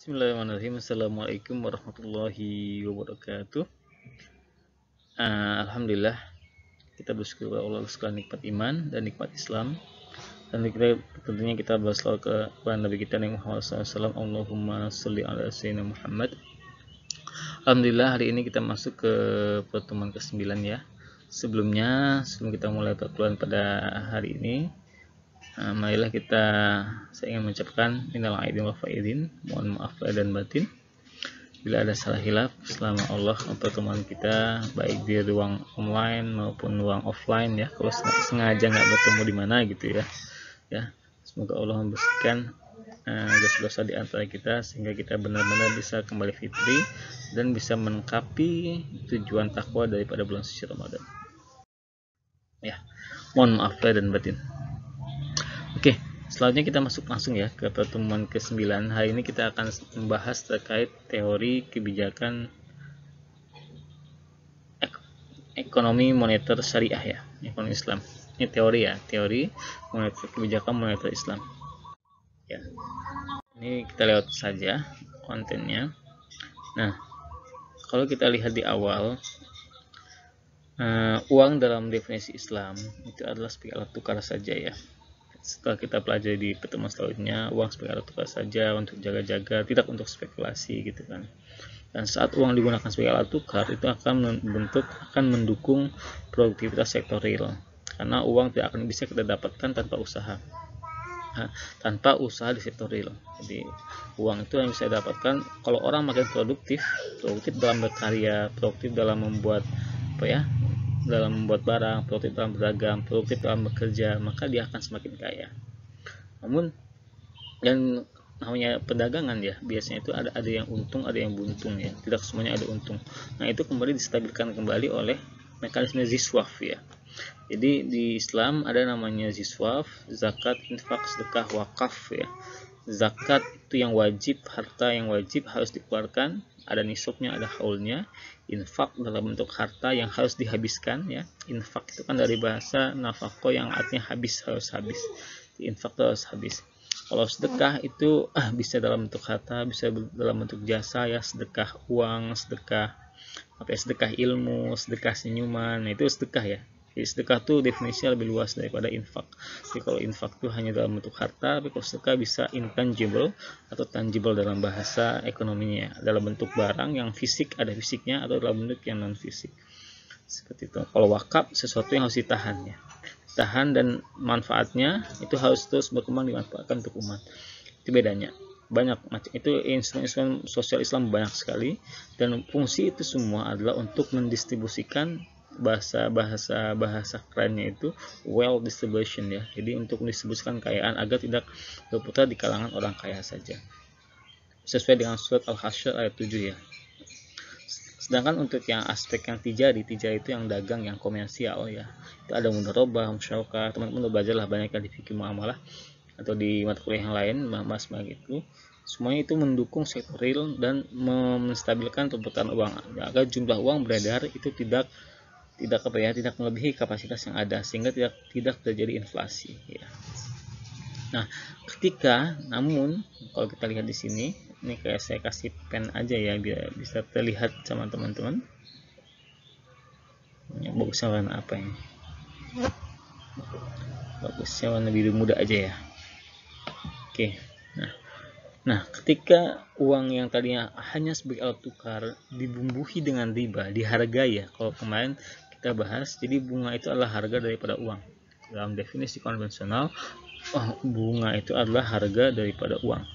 Bismillahirrahmanirrahim. Assalamualaikum warahmatullahi wabarakatuh. Alhamdulillah, kita bersyukur Allah segala nikmat iman dan nikmat Islam. Dan tentunya kita berselawat kepada Nabi kita Nabi Muhammad SAW. Allahumma sholli ala sayyidina Muhammad. Alhamdulillah, hari ini kita masuk ke pertemuan ke-9 ya. Sebelum kita mulai pertemuan pada hari ini, marilah saya ingin mengucapkan innal aidin wal faidin, mohon maaf lahir dan batin bila ada salah hilaf selama Allah pertemuan kita, baik di ruang online maupun ruang offline ya. Kalau sengaja nggak bertemu di mana gitu ya, semoga Allah membersihkan dosa-dosa di antara kita sehingga kita benar-benar bisa kembali fitri dan bisa melengkapi tujuan takwa daripada bulan suci Ramadan ya. Mohon maaf lahir dan batin. Oke, selanjutnya kita masuk langsung ya ke pertemuan ke-9. Hari ini kita akan membahas terkait teori kebijakan ekonomi moneter syariah ya, ekonomi Islam. Ini teori ya, teori kebijakan moneter Islam. Ya, ini kita lewat saja kontennya. Nah, kalau kita lihat di awal, uang dalam definisi Islam itu adalah sebagai alat tukar saja ya. Setelah kita pelajari di pertemuan selanjutnya, uang sebagai alat tukar saja untuk jaga-jaga, tidak untuk spekulasi gitu kan. Dan saat uang digunakan sebagai alat tukar, itu akan mendukung produktivitas sektor real, karena uang tidak akan bisa kita dapatkan tanpa usaha di sektor real. Jadi uang itu yang bisa dapatkan kalau orang makin produktif dalam berkarya, produktif dalam membuat dalam membuat barang, produktif dalam berdagang, produktif dalam bekerja, maka dia akan semakin kaya. Namun yang namanya perdagangan ya, biasanya itu ada yang untung, ada yang buntung ya, tidak semuanya ada untung. Nah, itu kembali distabilkan kembali oleh mekanisme ziswaf ya. Jadi di Islam ada namanya ziswaf, zakat, infak, sedekah, wakaf ya. Zakat itu yang wajib, harta yang wajib harus dikeluarkan, ada nisabnya, ada haulnya. Infak dalam bentuk harta yang harus dihabiskan ya. Infak itu kan dari bahasa nafako yang artinya harus habis. Infak itu harus habis. Kalau sedekah itu bisa dalam bentuk harta, bisa dalam bentuk jasa ya, sedekah uang, sedekah ilmu, sedekah senyuman. Nah, itu sedekah ya. Jadi sedekah itu definisinya lebih luas daripada infak. Jadi kalau infak itu hanya dalam bentuk harta, tapi kalau sedekah bisa intangible atau tangible dalam bahasa ekonominya, dalam bentuk barang yang fisik, ada fisiknya, atau dalam bentuk yang non fisik. Seperti itu. Kalau wakaf, sesuatu yang harus ditahan ya. Tahan dan manfaatnya itu harus terus berkembang, dimanfaatkan untuk umat. Itu bedanya. Banyak macam itu, instrumen sosial Islam banyak sekali, dan fungsi itu semua adalah untuk mendistribusikan bahasa kerennya itu wealth distribution ya. Jadi untuk mendistribusikan kekayaan agar tidak berputar di kalangan orang kaya saja, sesuai dengan surat Al-Hasyr ayat 7 ya. Sedangkan untuk yang aspek yang tijari itu yang dagang, yang komersial ya, itu ada mudharabah, musyarakah. Teman-teman belajarlah banyak di fikih muamalah atau di mata kuliah yang lain, bahas gitu. Semuanya itu mendukung sektor real dan menstabilkan perputaran uang agar jumlah uang beredar itu tidak melebihi kapasitas yang ada, sehingga tidak terjadi inflasi ya. Nah, namun kalau kita lihat di sini, ini kayak saya kasih pen aja ya biar bisa terlihat sama teman-teman. Yang bagusnya warna apa ini? Bagusnya warna biru muda aja ya. Oke. Nah, ketika uang yang tadinya hanya sebagai alat tukar dibumbuhi dengan riba, dihargai ya. Kalau kemarin kita bahas, jadi bunga itu adalah harga daripada uang. Dalam definisi konvensional, bunga itu adalah harga daripada uang.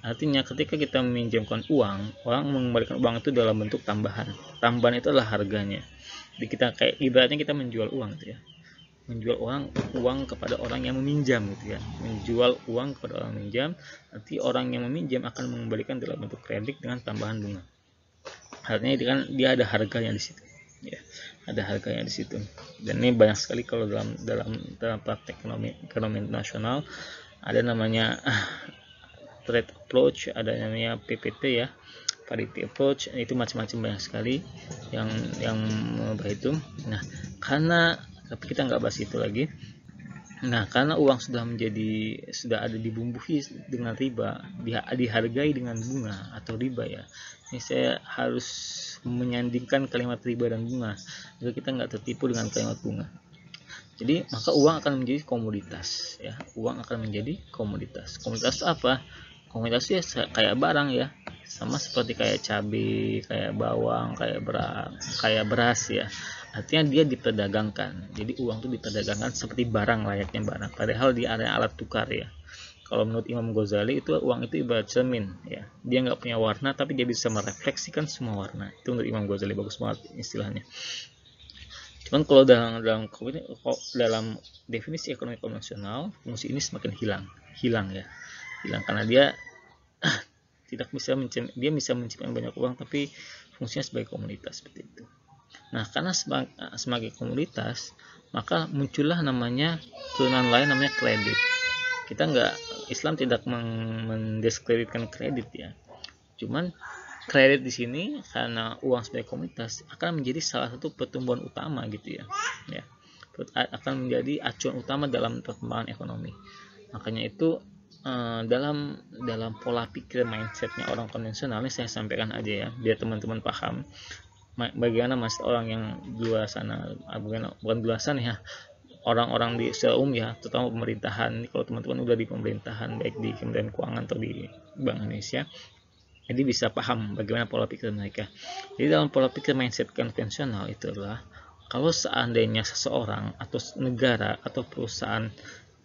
Artinya ketika kita meminjamkan uang, orang mengembalikan uang itu dalam bentuk tambahan. Tambahan itu adalah harganya. Jadi kita kayak ibaratnya kita menjual uang gitu ya. Menjual uang kepada orang yang meminjam gitu ya. Menjual uang kepada orang meminjam, nanti orang yang meminjam akan mengembalikan dalam bentuk kredit dengan tambahan bunga. Artinya itu kan dia ada harganya di situ. Ya, ada harganya di situ. Dan ini banyak sekali kalau dalam praktek ekonomi internasional ada namanya trade approach, ada namanya PPT ya, parity approach, itu macam-macam banyak sekali yang itu. Nah, tapi kita nggak bahas itu lagi. Nah, karena uang sudah ada dibumbui dengan riba, dihargai dengan bunga atau riba ya. Ini saya harus menyandingkan kalimat riba dan bunga agar kita nggak tertipu dengan kalimat bunga. Jadi maka uang akan menjadi komoditas ya. Uang akan menjadi komoditas. Komoditas itu apa? Komoditas itu ya kayak barang ya. Sama seperti kayak cabai, kayak bawang, kayak beras ya. Artinya dia diperdagangkan. Jadi uang itu diperdagangkan seperti barang, layaknya barang. Padahal di area alat tukar ya. Kalau menurut Imam Ghazali itu uang itu ibarat cermin ya. Dia nggak punya warna tapi dia bisa merefleksikan semua warna. Itu menurut Imam Ghazali, bagus banget istilahnya. Cuman kalau dalam definisi ekonomi konvensional, fungsi ini semakin hilang ya, karena dia tidak bisa menciptakan banyak uang, tapi fungsinya sebagai komunitas seperti itu. Nah, karena sebagai komunitas, maka muncullah namanya turunan lain namanya kredit. Islam tidak mendiskreditkan kredit ya. Cuman kredit di sini karena uang sebagai komunitas akan menjadi salah satu pertumbuhan utama gitu ya. Akan menjadi acuan utama dalam perkembangan ekonomi. Makanya itu dalam pola pikir mindsetnya orang konvensional ini saya sampaikan aja ya biar teman-teman paham bagaimana orang yang di luar sana, bukan di luar sana ya, orang-orang di secara umum ya, terutama pemerintahan. Kalau teman-teman udah di pemerintahan baik di Kementerian Keuangan atau di Bank Indonesia, jadi bisa paham bagaimana pola pikir mereka. Jadi dalam pola pikir mindset konvensional itu adalah kalau seandainya seseorang atau negara atau perusahaan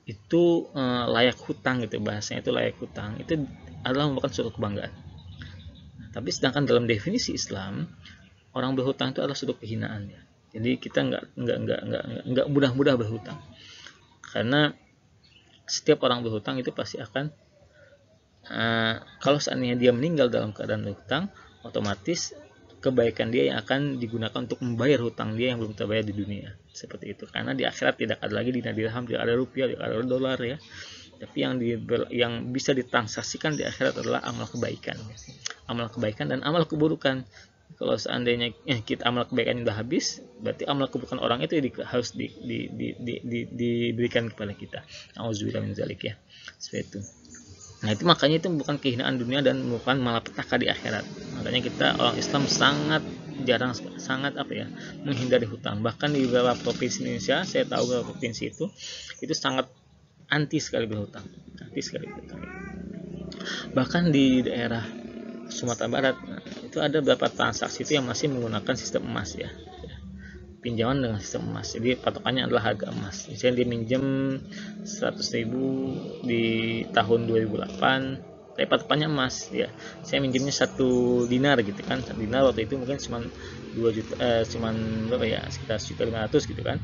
itu layak hutang gitu, bahasanya itu layak hutang, itu adalah merupakan suatu kebanggaan. Tapi sedangkan dalam definisi Islam, orang berhutang itu adalah suatu kehinaan ya. Jadi kita nggak mudah-mudah berhutang, karena setiap orang berhutang itu pasti akan kalau seandainya dia meninggal dalam keadaan berhutang, otomatis kebaikan dia yang akan digunakan untuk membayar hutang dia yang belum terbayar di dunia, seperti itu. Karena di akhirat tidak ada lagi dinar dirham, tidak ada rupiah, tidak ada dolar ya, tapi yang bisa ditransaksikan di akhirat adalah amal kebaikan dan amal keburukan. Kalau seandainya kita amal kebaikan sudah habis, berarti amal keburukan orang itu harus diberikan kepada kita. Auzubillah min zalik ya, seperti itu. Nah, itu makanya itu bukan kehinaan dunia dan bukan malapetaka di akhirat. Makanya kita orang Islam sangat menghindari hutang. Bahkan di beberapa provinsi Indonesia, saya tahu beberapa provinsi itu sangat anti sekali berhutang. Bahkan di daerah Sumatera Barat, itu ada beberapa transaksi itu yang masih menggunakan sistem emas ya. Pinjaman dengan sistem emas, jadi patokannya adalah harga emas. Misalnya dia minjem 100.000 di tahun 2008, tapi patokannya emas ya. Saya minjemnya 1 dinar gitu kan, 1 dinar waktu itu mungkin cuma 2 juta, berapa ya, sekitar 1.500.000 gitu kan.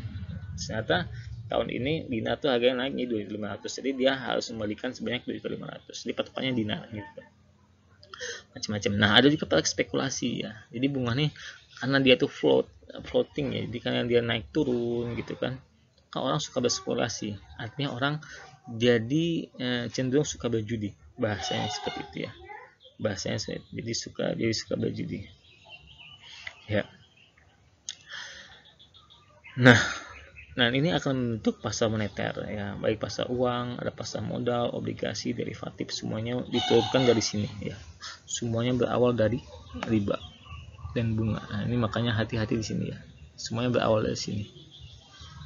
Ternyata tahun ini dinar tuh harganya naik nih 2.500.000, jadi dia harus membalikan sebanyak 2.500.000, jadi patokannya dinar gitu, macam-macam. Nah, ada juga produk spekulasi ya, jadi bunga nih karena dia tuh floating ya, jadi karena dia naik turun gitu kan orang suka berspekulasi, artinya orang jadi cenderung suka berjudi, bahasanya seperti itu ya, jadi suka berjudi ya. Nah, ini akan membentuk pasar moneter ya, baik pasar uang, ada pasar modal, obligasi, derivatif, semuanya diturunkan dari sini ya. Semuanya berawal dari riba dan bunga. Nah, ini makanya hati-hati di sini ya. Semuanya berawal dari sini.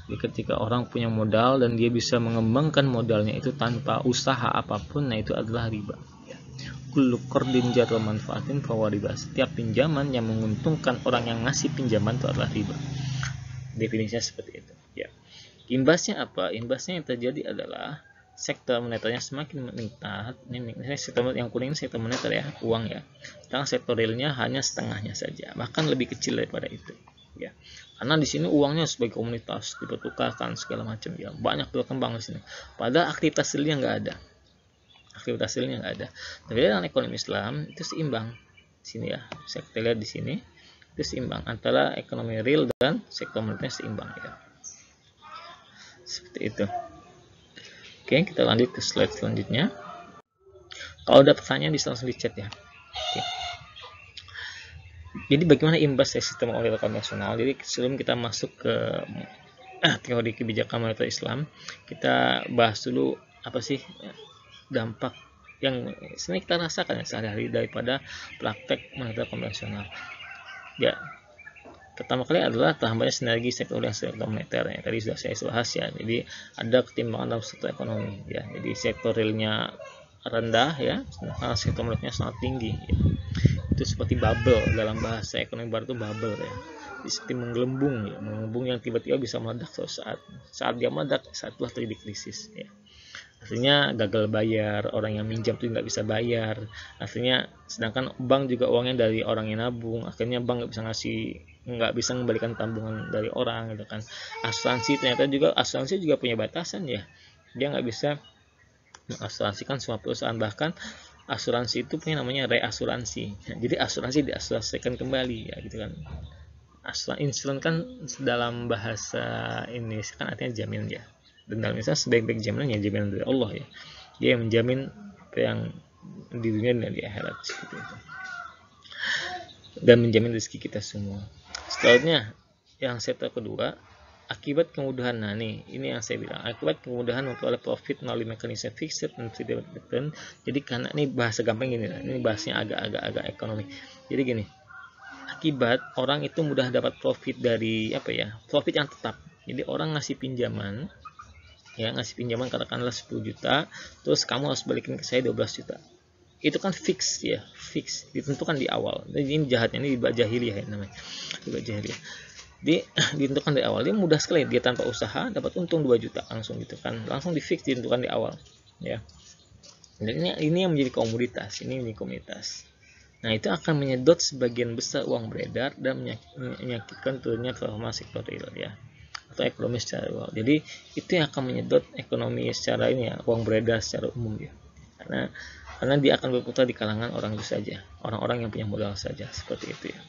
Jadi ketika orang punya modal dan dia bisa mengembangkan modalnya itu tanpa usaha apapun, nah itu adalah riba. Kullu qardin jarra manfaatin fahuwa riba. Setiap pinjaman yang menguntungkan orang yang ngasih pinjaman itu adalah riba. Definisinya seperti itu ya. Imbasnya apa? Imbasnya yang terjadi adalah sektor moneternya semakin meningkat. Ini sektor yang kuning sektor moneter ya, uang ya. Sedangkan sektor realnya hanya setengahnya saja, bahkan lebih kecil daripada itu ya. Karena di sini uangnya sebagai komunitas dipertukarkan segala macam ya, banyak berkembang di sini. Padahal aktivitas realnya nggak ada. Tapi dalam ekonomi Islam itu seimbang di sini ya. Saya lihat di sini itu seimbang antara ekonomi real dan sektor moneter seimbang ya. Seperti itu. Oke, kita lanjut ke slide selanjutnya. Kalau ada pertanyaan bisa langsung di chat ya. Oke. Jadi bagaimana imbas dari sistem moneter konvensional? Jadi sebelum kita masuk ke teori kebijakan moneter Islam, kita bahas dulu apa sih dampak yang sebenarnya kita rasakan ya sehari-hari daripada praktek moneter konvensional. Ya, pertama kali adalah terhambatnya sinergi sektor dan sektor moneter ya. Tadi sudah saya bahas ya. Jadi ada ketimbangan dalam sektor ekonomi ya. Jadi sektor realnya rendah ya, sedangkan sektor moneternya sangat tinggi ya. Itu seperti bubble, dalam bahasa ekonomi baru itu bubble ya. Jadi seperti menggelembung ya, menggelembung yang tiba-tiba bisa meledak saat dia meledak, saat telah terjadi krisis ya. Artinya gagal bayar, orang yang minjam itu nggak bisa bayar. Artinya sedangkan bank juga uangnya dari orang yang nabung, akhirnya bank nggak bisa mengembalikan tabungan dari orang gitu kan. Asuransi juga punya batasan ya, dia nggak bisa mengasuransikan semua perusahaan, bahkan asuransi itu punya namanya reasuransi. Jadi asuransi diasuransikan kembali ya gitu kan. Insurans kan dalam bahasa ini kan artinya jaminan ya, dan dalam Islam sebaik-baik jaminan ya jaminan dari Allah ya, dia yang menjamin apa yang di dunia dan di akhirat seperti itu, dan menjamin rezeki kita semua. Setelahnya yang sektor kedua, akibat kemudahan. Nah ini yang saya bilang, akibat kemudahan memperoleh profit melalui mekanisme fixed dan variable return. Jadi karena ini bahasa gampang gini, ini bahasnya agak ekonomi. Jadi gini, akibat orang itu mudah dapat profit dari apa ya, profit yang tetap. Jadi orang ngasih pinjaman katakanlah 10 juta, terus kamu harus balikin ke saya 12 juta. Itu kan fix ya, fix ditentukan di awal. Jadi ini jahatnya, ini riba jahiliyah ya namanya, riba jahiliyah. Ditentukan di awal, dia mudah sekali, dia tanpa usaha dapat untung 2 juta langsung gitu kan, langsung di fix, ditentukan di awal ya. Dan ini yang menjadi komoditas, Nah itu akan menyedot sebagian besar uang beredar dan menyakitkan turunnya performa sektor real ya, atau ekonomi secara luas. Jadi itu yang akan menyedot ekonomi secara ini ya, uang beredar secara umum ya, karena dia akan berputar di kalangan orang itu saja, orang-orang yang punya modal saja, seperti itu ya.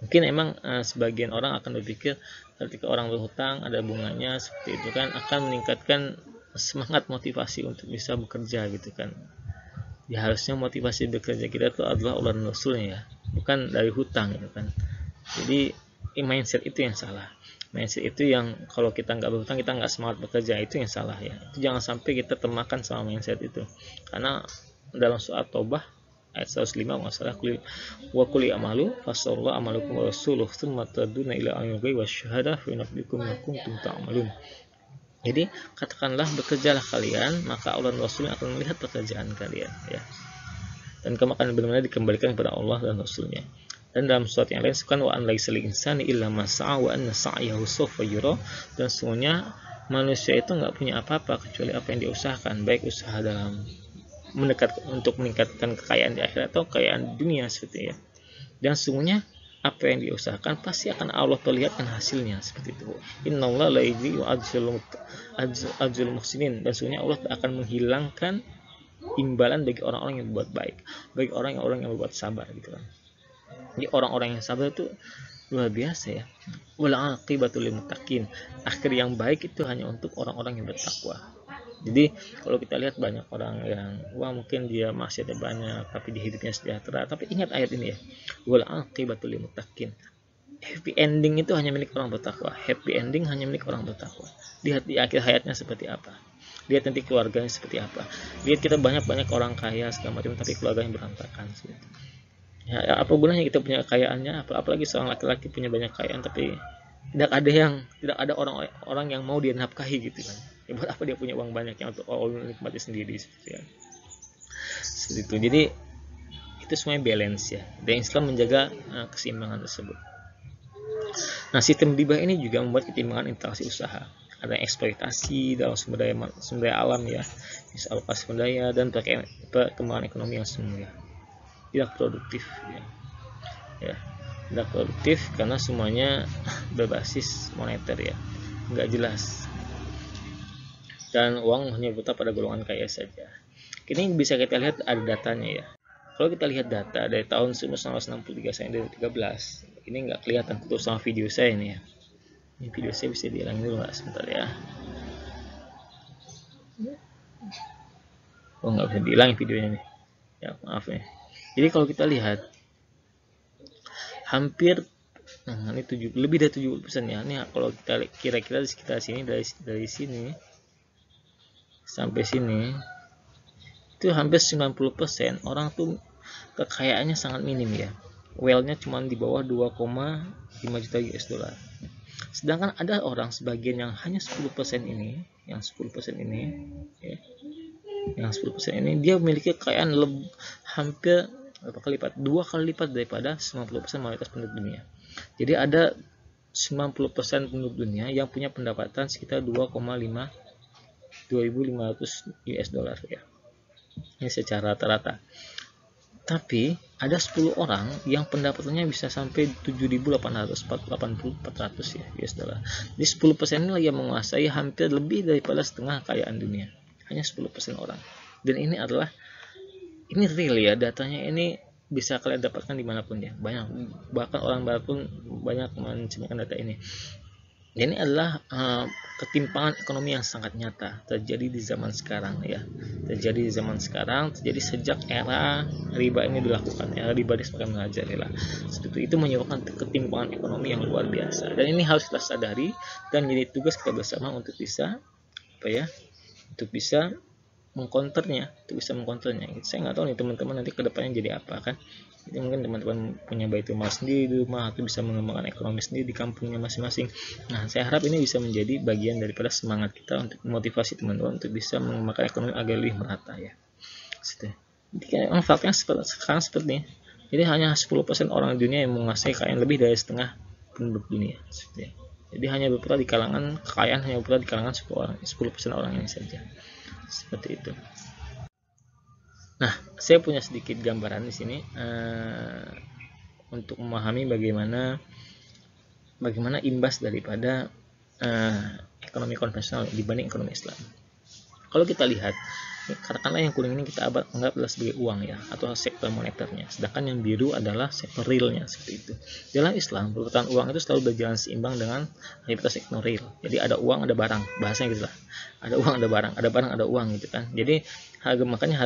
Mungkin emang sebagian orang akan berpikir ketika orang berhutang ada bunganya seperti itu kan, akan meningkatkan semangat motivasi untuk bisa bekerja gitu kan. Ya harusnya motivasi bekerja kita itu adalah Allah dan Rasulnya ya, bukan dari hutang gitu kan. Jadi mindset itu yang salah. Mindset itu yang kalau kita nggak berhutang kita nggak semangat bekerja, itu yang salah ya. Itu jangan sampai kita termakan sama mindset itu. Karena dalam surat Taubah ayat 105 masalah wa quli amalu fasallahu amalukum wa rasuluh tsumma taduna ila ayyul ghaibi wasyahada fa innakum kuntum ta'malun. Jadi katakanlah bekerjalah kalian, maka Allah dan Rasulnya akan melihat pekerjaan kalian ya. Dan kamu akan benar-benar dikembalikan kepada Allah dan Rasulnya. Dan dalam surat yang lain kan wa an laisa lil insani illa ma sa'a wa anna sa'yahu sawfa yura, dan semuanya manusia itu nggak punya apa-apa kecuali apa yang diusahakan, baik usaha dalam untuk meningkatkan kekayaan di akhirat atau kekayaan dunia seperti ya. Dan semuanya apa yang diusahakan pasti akan Allah perlihatkan hasilnya seperti itu. Innallaha la yudhi'u ajrul muhsinin, dan sesungguhnya Allah akan menghilangkan imbalan bagi orang-orang yang berbuat baik, bagi orang yang berbuat sabar gitu kan. Jadi orang-orang yang sabar itu luar biasa ya. Wal aqibatu lil muttaqin, akhir yang baik itu hanya untuk orang-orang yang bertakwa. Jadi kalau kita lihat banyak orang yang mungkin dia masih ada banyak tapi di hidupnya sejahtera, tapi ingat ayat ini ya, wal aqibatu lil muttaqin, happy ending itu hanya milik orang bertakwa. Happy ending hanya milik orang bertakwa. Lihat di akhir hayatnya seperti apa, lihat nanti keluarganya seperti apa. Lihat kita banyak orang kaya segala macam tapi keluarganya berantakan gitu. Ya, apa gunanya kita punya kekayaannya, apalagi seorang laki-laki punya banyak kekayaan tapi tidak ada orang yang mau dia nafkahi gitu kan. Ya, buat apa dia punya uang banyak yang untuk nikmati sendiri seperti itu. Jadi itu semuanya balance ya, dan Islam menjaga keseimbangan tersebut. Nah sistem riba ini juga membuat ketimbangan interaksi usaha, ada eksploitasi dalam sumber daya alam ya, alokasi sumber daya, dan perkembangan ekonomi yang semula tidak produktif ya, tidak produktif karena semuanya berbasis moneter ya, nggak jelas, dan uang hanya berputar pada golongan kaya saja. Ini bisa kita lihat ada datanya ya. Kalau kita lihat data dari tahun 1963 sampai 2013, ini nggak kelihatan tutup sama video saya ini ya. Ini video saya bisa dihilangin dulu nggak, sebentar ya. Oh nggak bisa dihilangin videonya nih. Ya maaf ya. Jadi kalau kita lihat hampir Nah, ini lebih dari 70% ya. Ini kalau kita kira-kira di sekitar sini, dari sini sampai sini itu hampir 90% orang tuh kekayaannya sangat minim ya. Wealth-nya cuma di bawah 2,5 juta US dollar. Sedangkan ada orang sebagian yang hanya 10% ini, yang 10% ini ya, yang 10% ini dia memiliki kekayaan hampir berapa kali lipat? 2 kali lipat daripada 90% mayoritas penduduk dunia. Jadi ada 90% penduduk dunia yang punya pendapatan sekitar 2,5 2.500 US dollar ya. Ini secara rata-rata. Tapi ada 10 orang yang pendapatannya bisa sampai 7.880 ya US dollar. Jadi 10% ini yang menguasai hampir lebih daripada setengah kekayaan dunia. Hanya 10% orang. Dan ini real ya, datanya ini bisa kalian dapatkan dimanapun ya. Banyak, bahkan orang barat pun banyak mencerminkan data ini. Ini adalah ketimpangan ekonomi yang sangat nyata terjadi di zaman sekarang ya. Terjadi sejak era riba ini dilakukan. Era riba ini semakin merajalela. Itu menyebabkan ketimpangan ekonomi yang luar biasa. Dan ini harus kita sadari dan menjadi tugas kita bersama untuk bisa mengkonternya. Saya nggak tahu nih teman-teman nanti kedepannya jadi apa kan. Jadi mungkin teman-teman punya baitul mal sendiri di rumah atau bisa mengembangkan ekonomi sendiri di kampungnya masing-masing. Nah, saya harap ini bisa menjadi bagian daripada semangat kita untuk motivasi teman-teman untuk bisa mengembangkan ekonomi agar lebih merata ya. Jadi memang faktanya sekarang seperti ini. Jadi hanya 10% orang dunia yang menguasai kekayaan lebih dari setengah penduduk dunia. Jadi hanya berputar di kalangan kekayaan 10% orang ini saja. Seperti itu. Nah, saya punya sedikit gambaran di sini untuk memahami bagaimana imbas daripada ekonomi konvensional dibanding ekonomi Islam. Kalau kita lihat, katakanlah yang kuning ini kita anggap adalah sebagai uang ya, atau sektor moneternya, sedangkan yang biru adalah sektor realnya, seperti itu. Dalam Islam, perputaran uang itu selalu berjalan seimbang dengan aktivitas sektor real. Jadi ada uang, ada barang, bahasanya gitu lah. Ada uang, ada barang, ada uang gitu kan. Jadi makanya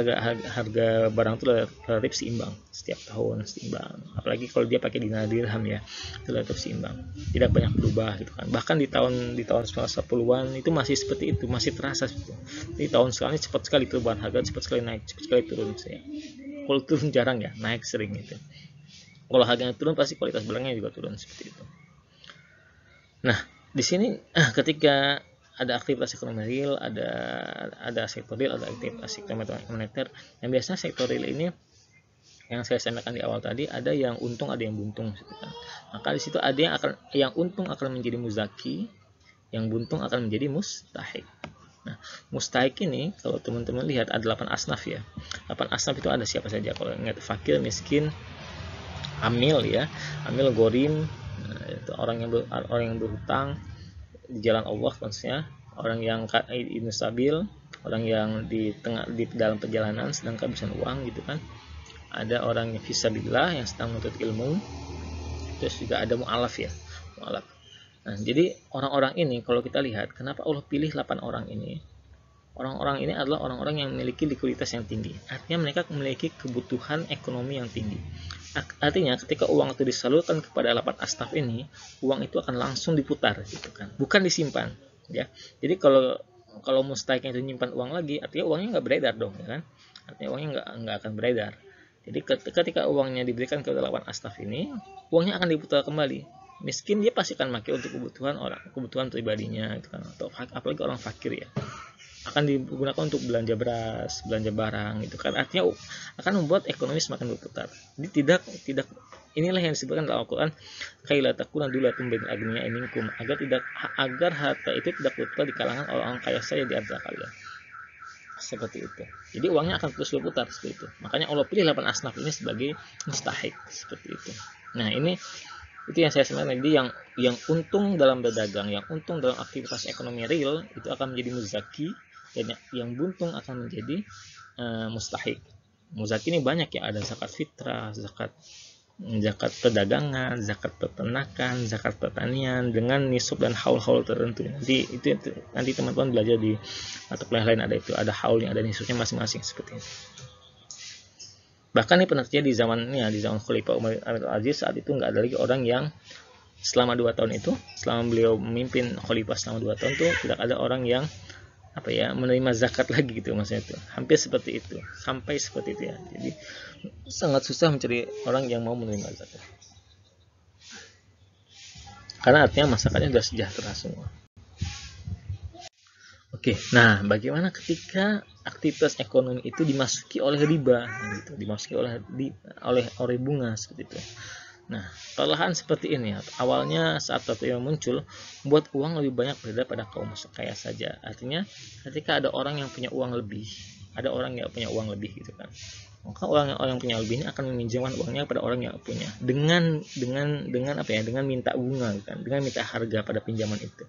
harga barang itu relatif seimbang setiap tahun, seimbang. Apalagi kalau dia pakai dinar dirham ya, itu relatif seimbang, tidak banyak berubah gitu kan. Bahkan di tahun 90-an itu masih seperti itu, masih terasa gitu. Di tahun sekarang ini cepat sekali perubahan harga, cepat sekali naik, cepat sekali turun ya. Kalau turun jarang ya, naik sering gitu. Kalau harganya turun pasti kualitas barangnya juga turun, seperti itu. Nah, di sini ketika ada aktivitas ekonomi real, ada sektor real, ada aktivitas sektor moneter. Yang biasanya sektor real ini yang saya sampaikan di awal tadi, ada yang untung, ada yang buntung gitu kan. Maka di situ ada yang untung akan menjadi muzaki, yang buntung akan menjadi mustahik. Nah, mustahik ini kalau teman-teman lihat ada 8 asnaf ya. 8 asnaf itu ada siapa saja? Kalau ingat, fakir, miskin, amil ya, amil, gorim, itu orang yang berhutang di jalan Allah maksudnya, orang yang instabil, orang yang di dalam perjalanan sedang kehabisan uang gitu kan. Ada orang yang fisabilillah yang sedang menuntut ilmu. Terus juga ada mu'alaf ya, mu'alaf. Nah, jadi orang-orang ini kalau kita lihat kenapa Allah pilih 8 orang ini. Orang-orang ini adalah orang-orang yang memiliki likuiditas yang tinggi. Artinya mereka memiliki kebutuhan ekonomi yang tinggi. Artinya ketika uang itu disalurkan kepada 8 asnaf ini, uang itu akan langsung diputar gitu kan, bukan disimpan ya. Jadi kalau mustahiknya itu nyimpan uang lagi, artinya uangnya nggak beredar dong ya kan. Artinya uangnya nggak akan beredar. Jadi ketika uangnya diberikan kepada 8 asnaf ini, uangnya akan diputar kembali. Miskin dia pasti akan pakai untuk kebutuhan pribadinya gitu kan, atau apalagi orang fakir ya, akan digunakan untuk belanja beras, belanja barang gitu kan. Artinya akan membuat ekonomi semakin berputar. Jadi tidak inilah yang disebutkan dalam Al-Qur'an, kaila takuna dulatun bainal agniya minkum, agar harta itu tidak berputar di kalangan orang-orang kaya saja di antara kalian. Seperti itu. Jadi uangnya akan terus berputar seperti itu. Makanya Allah pilih 8 asnaf ini sebagai mustahik, seperti itu. Nah, itu yang saya sampaikan. Jadi yang untung dalam berdagang, yang untung dalam aktivitas ekonomi real itu akan menjadi muzaki, dan yang buntung akan menjadi mustahik. Muzaki ini banyak ya, ada zakat fitrah, zakat perdagangan, zakat peternakan, zakat pertanian dengan nisab dan haul tertentu. Nanti teman-teman belajar di mata kuliah lain, ada haulnya, ada nisabnya masing-masing seperti itu. Bahkan ini pernah terjadi di zaman Khalifah Umar bin Abdul Aziz. Saat itu nggak ada lagi orang yang selama 2 tahun itu, selama beliau memimpin khalifah selama 2 tahun itu tidak ada orang yang menerima zakat lagi gitu, maksudnya itu hampir seperti itu, sampai seperti itu ya. Jadi sangat susah mencari orang yang mau menerima zakat, karena artinya masyarakatnya sudah sejahtera semua. Oke, nah bagaimana ketika aktivitas ekonomi itu dimasuki oleh riba, gitu, dimasuki oleh bunga seperti itu. Nah, perlahan seperti ini ya. Awalnya saat riba muncul, membuat uang lebih banyak beredar pada kaum kaya saja. Artinya, ketika ada orang yang punya uang lebih, ada orang yang punya uang lebih gitu kan. Maka orang yang punya lebih ini akan meminjamkan uangnya pada orang yang punya dengan minta bunga kan, dengan minta harga pada pinjaman itu.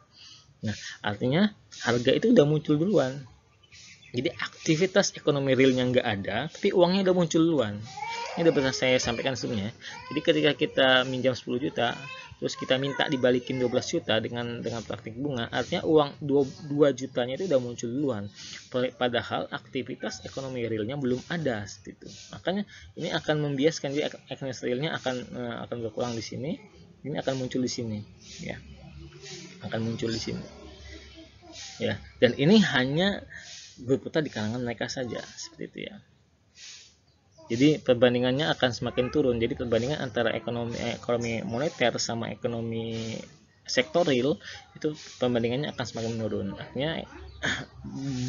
Nah, artinya harga itu udah muncul duluan. Jadi aktivitas ekonomi realnya nggak ada, tapi uangnya udah muncul duluan. Ini udah pernah saya sampaikan sebelumnya. Jadi ketika kita minjam 10 juta, terus kita minta dibalikin 12 juta dengan praktik bunga, artinya uang 2 jutanya itu udah muncul duluan. Padahal aktivitas ekonomi realnya belum ada seperti itu. Makanya ini akan membiaskan, jadi ekonomi realnya akan berkurang di sini, ini akan muncul di sini, ya. Akan muncul di sini. Ya, dan ini hanya berputar di kalangan mereka saja seperti itu ya. Jadi perbandingannya akan semakin turun. Jadi perbandingan antara ekonomi moneter sama ekonomi sektor real itu perbandingannya akan semakin menurun. Artinya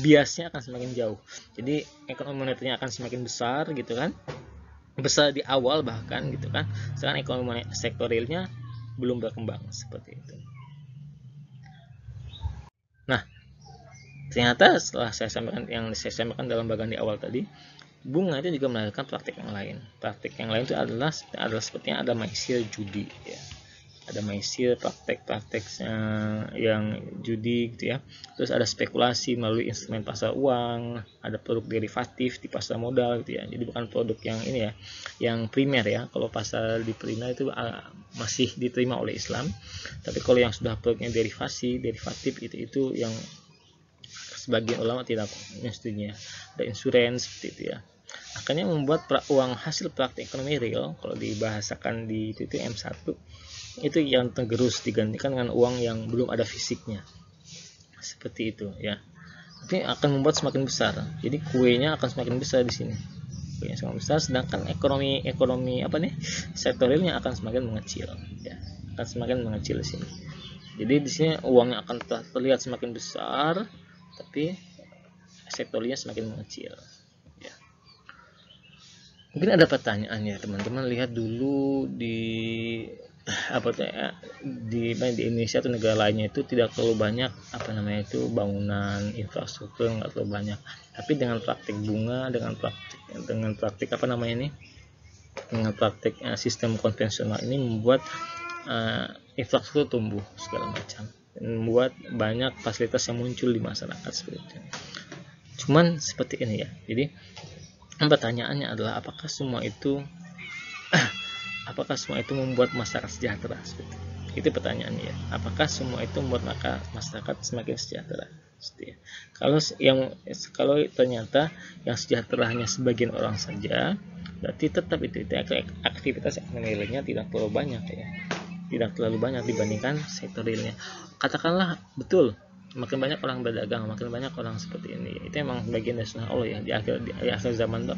biasnya akan semakin jauh. Jadi ekonomi moneternya akan semakin besar gitu kan. Besar di awal bahkan gitu kan. Sedangkan ekonomi sektor realnya belum berkembang seperti itu. Nah, ternyata setelah saya sampaikan dalam bagian di awal tadi, bunga itu juga melakukan praktik yang lain. Praktik yang lain itu adalah sepertinya ada maisir judi ya. Ada maisir, praktek yang judi gitu ya. Terus ada spekulasi melalui instrumen pasar uang, ada produk derivatif di pasar modal gitu ya. Jadi bukan produk yang ini ya, yang primer ya. Kalau pasar di primer itu masih diterima oleh Islam. Tapi kalau yang sudah produknya derivatif itu yang sebagian ulama tidak setuju. Ada insurance seperti itu ya. Akhirnya membuat uang hasil praktik ekonomi real, kalau dibahasakan di itu M1, itu yang tergerus digantikan dengan uang yang belum ada fisiknya. Seperti itu ya. Ini akan membuat semakin besar. Jadi kuenya akan semakin besar di sini. Kuenya semakin besar, sedangkan ekonomi sektor realnya akan semakin mengecil ya. Akan semakin mengecil di sini. Jadi di sini uangnya akan terlihat semakin besar, tapi sektornya semakin mengecil. Mungkin ada pertanyaannya teman-teman, lihat dulu di Indonesia atau negara lainnya itu tidak terlalu banyak bangunan infrastruktur, nggak terlalu banyak, tapi dengan praktik bunga, dengan praktik dengan praktik sistem konvensional ini membuat infrastruktur tumbuh segala macam, membuat banyak fasilitas yang muncul di masyarakat seperti itu. Cuman seperti ini ya. Jadi pertanyaannya adalah apakah semua itu membuat masyarakat sejahtera? Itu pertanyaannya ya. Apakah semua itu membuat masyarakat semakin sejahtera? Kalau ternyata yang sejahtera hanya sebagian orang saja, berarti tetap itu aktivitas ekonomi realnya tidak terlalu banyak ya. Tidak terlalu banyak dibandingkan sektor realnya. Katakanlah betul, makin banyak orang berdagang, makin banyak orang seperti ini. Itu emang bagian dari sunnah Allah ya. Di akhir zaman itu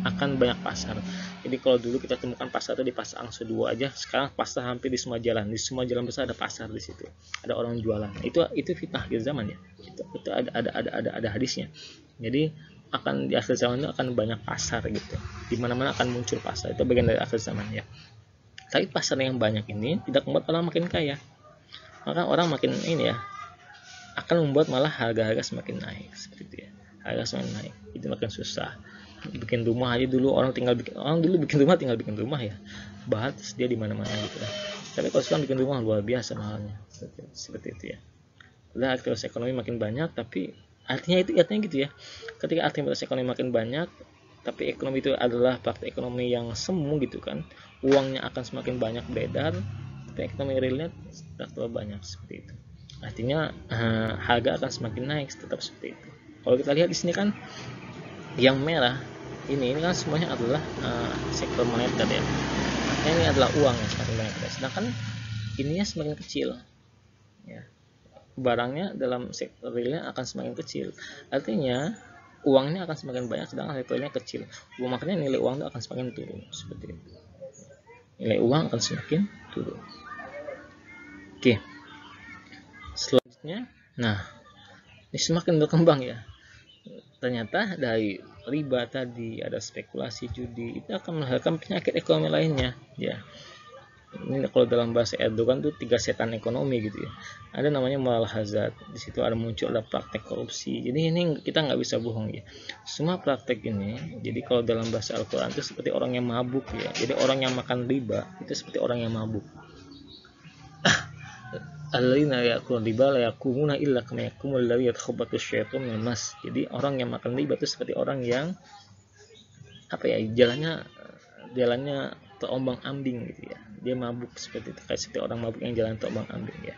akan banyak pasar. Jadi kalau dulu kita temukan pasar itu di pasar Angso 2 aja, sekarang pasar hampir di semua jalan. Di semua jalan besar ada pasar di situ. Ada orang jualan. Itu fitnah akhir zaman ya. Itu ada hadisnya. Jadi di akhir zaman itu akan banyak pasar gitu. Di mana-mana akan muncul pasar. Itu bagian dari akhir zaman ya. Tapi pasar yang banyak ini tidak membuat orang makin kaya. Maka orang makin akan membuat malah harga-harga semakin naik seperti itu ya. Harga semakin naik, itu makin susah. Bikin rumah aja dulu orang dulu bikin rumah tinggal bikin rumah ya. Bahan dia di mana-mana gitu. Tapi kalau sekarang bikin rumah luar biasa mahalnya. Seperti itu ya. Udah aktivitas ekonomi makin banyak, tapi artinya gitu ya. Ketika aktivitas ekonomi makin banyak, tapi ekonomi itu adalah praktik ekonomi yang semu gitu kan. Uangnya akan semakin banyak beredar, tapi ekonomi realnya tidak terlalu banyak seperti itu. Artinya harga akan semakin naik tetap seperti itu. Kalau kita lihat di sini kan yang merah ini kan semuanya adalah sektor moneter ya. Artinya ini adalah uang yang semakin banyak. Sedangkan ininya semakin kecil ya, barangnya dalam sektor realnya akan semakin kecil, artinya uangnya akan semakin banyak sedangkan sektornya kecil, makanya nilai uang itu akan semakin turun seperti itu, nilai uang akan semakin turun. Oke, selanjutnya, nah ini semakin berkembang ya, ternyata dari riba tadi ada spekulasi judi itu akan melahirkan penyakit ekonomi lainnya ya. Ini kalau dalam bahasa Erdogan tuh 3 setan ekonomi gitu ya. Ada namanya moral hazard, di situ ada muncul ada praktek korupsi. Jadi ini kita nggak bisa bohong ya, semua praktek ini, jadi kalau dalam bahasa Al-Quran itu seperti orang yang mabuk ya. Jadi orang yang makan riba itu seperti orang yang mabuk. Alladzina ya'kuluna riba la yaqumuna illa kama yaqumul ladzi yatakhabbathu syaitanu minal mas. Jadi orang yang makan riba itu seperti orang yang apa ya, jalannya terombang-ambing gitu ya, dia mabuk seperti itu, kayak seperti orang mabuk yang jalan terombang-ambing ya,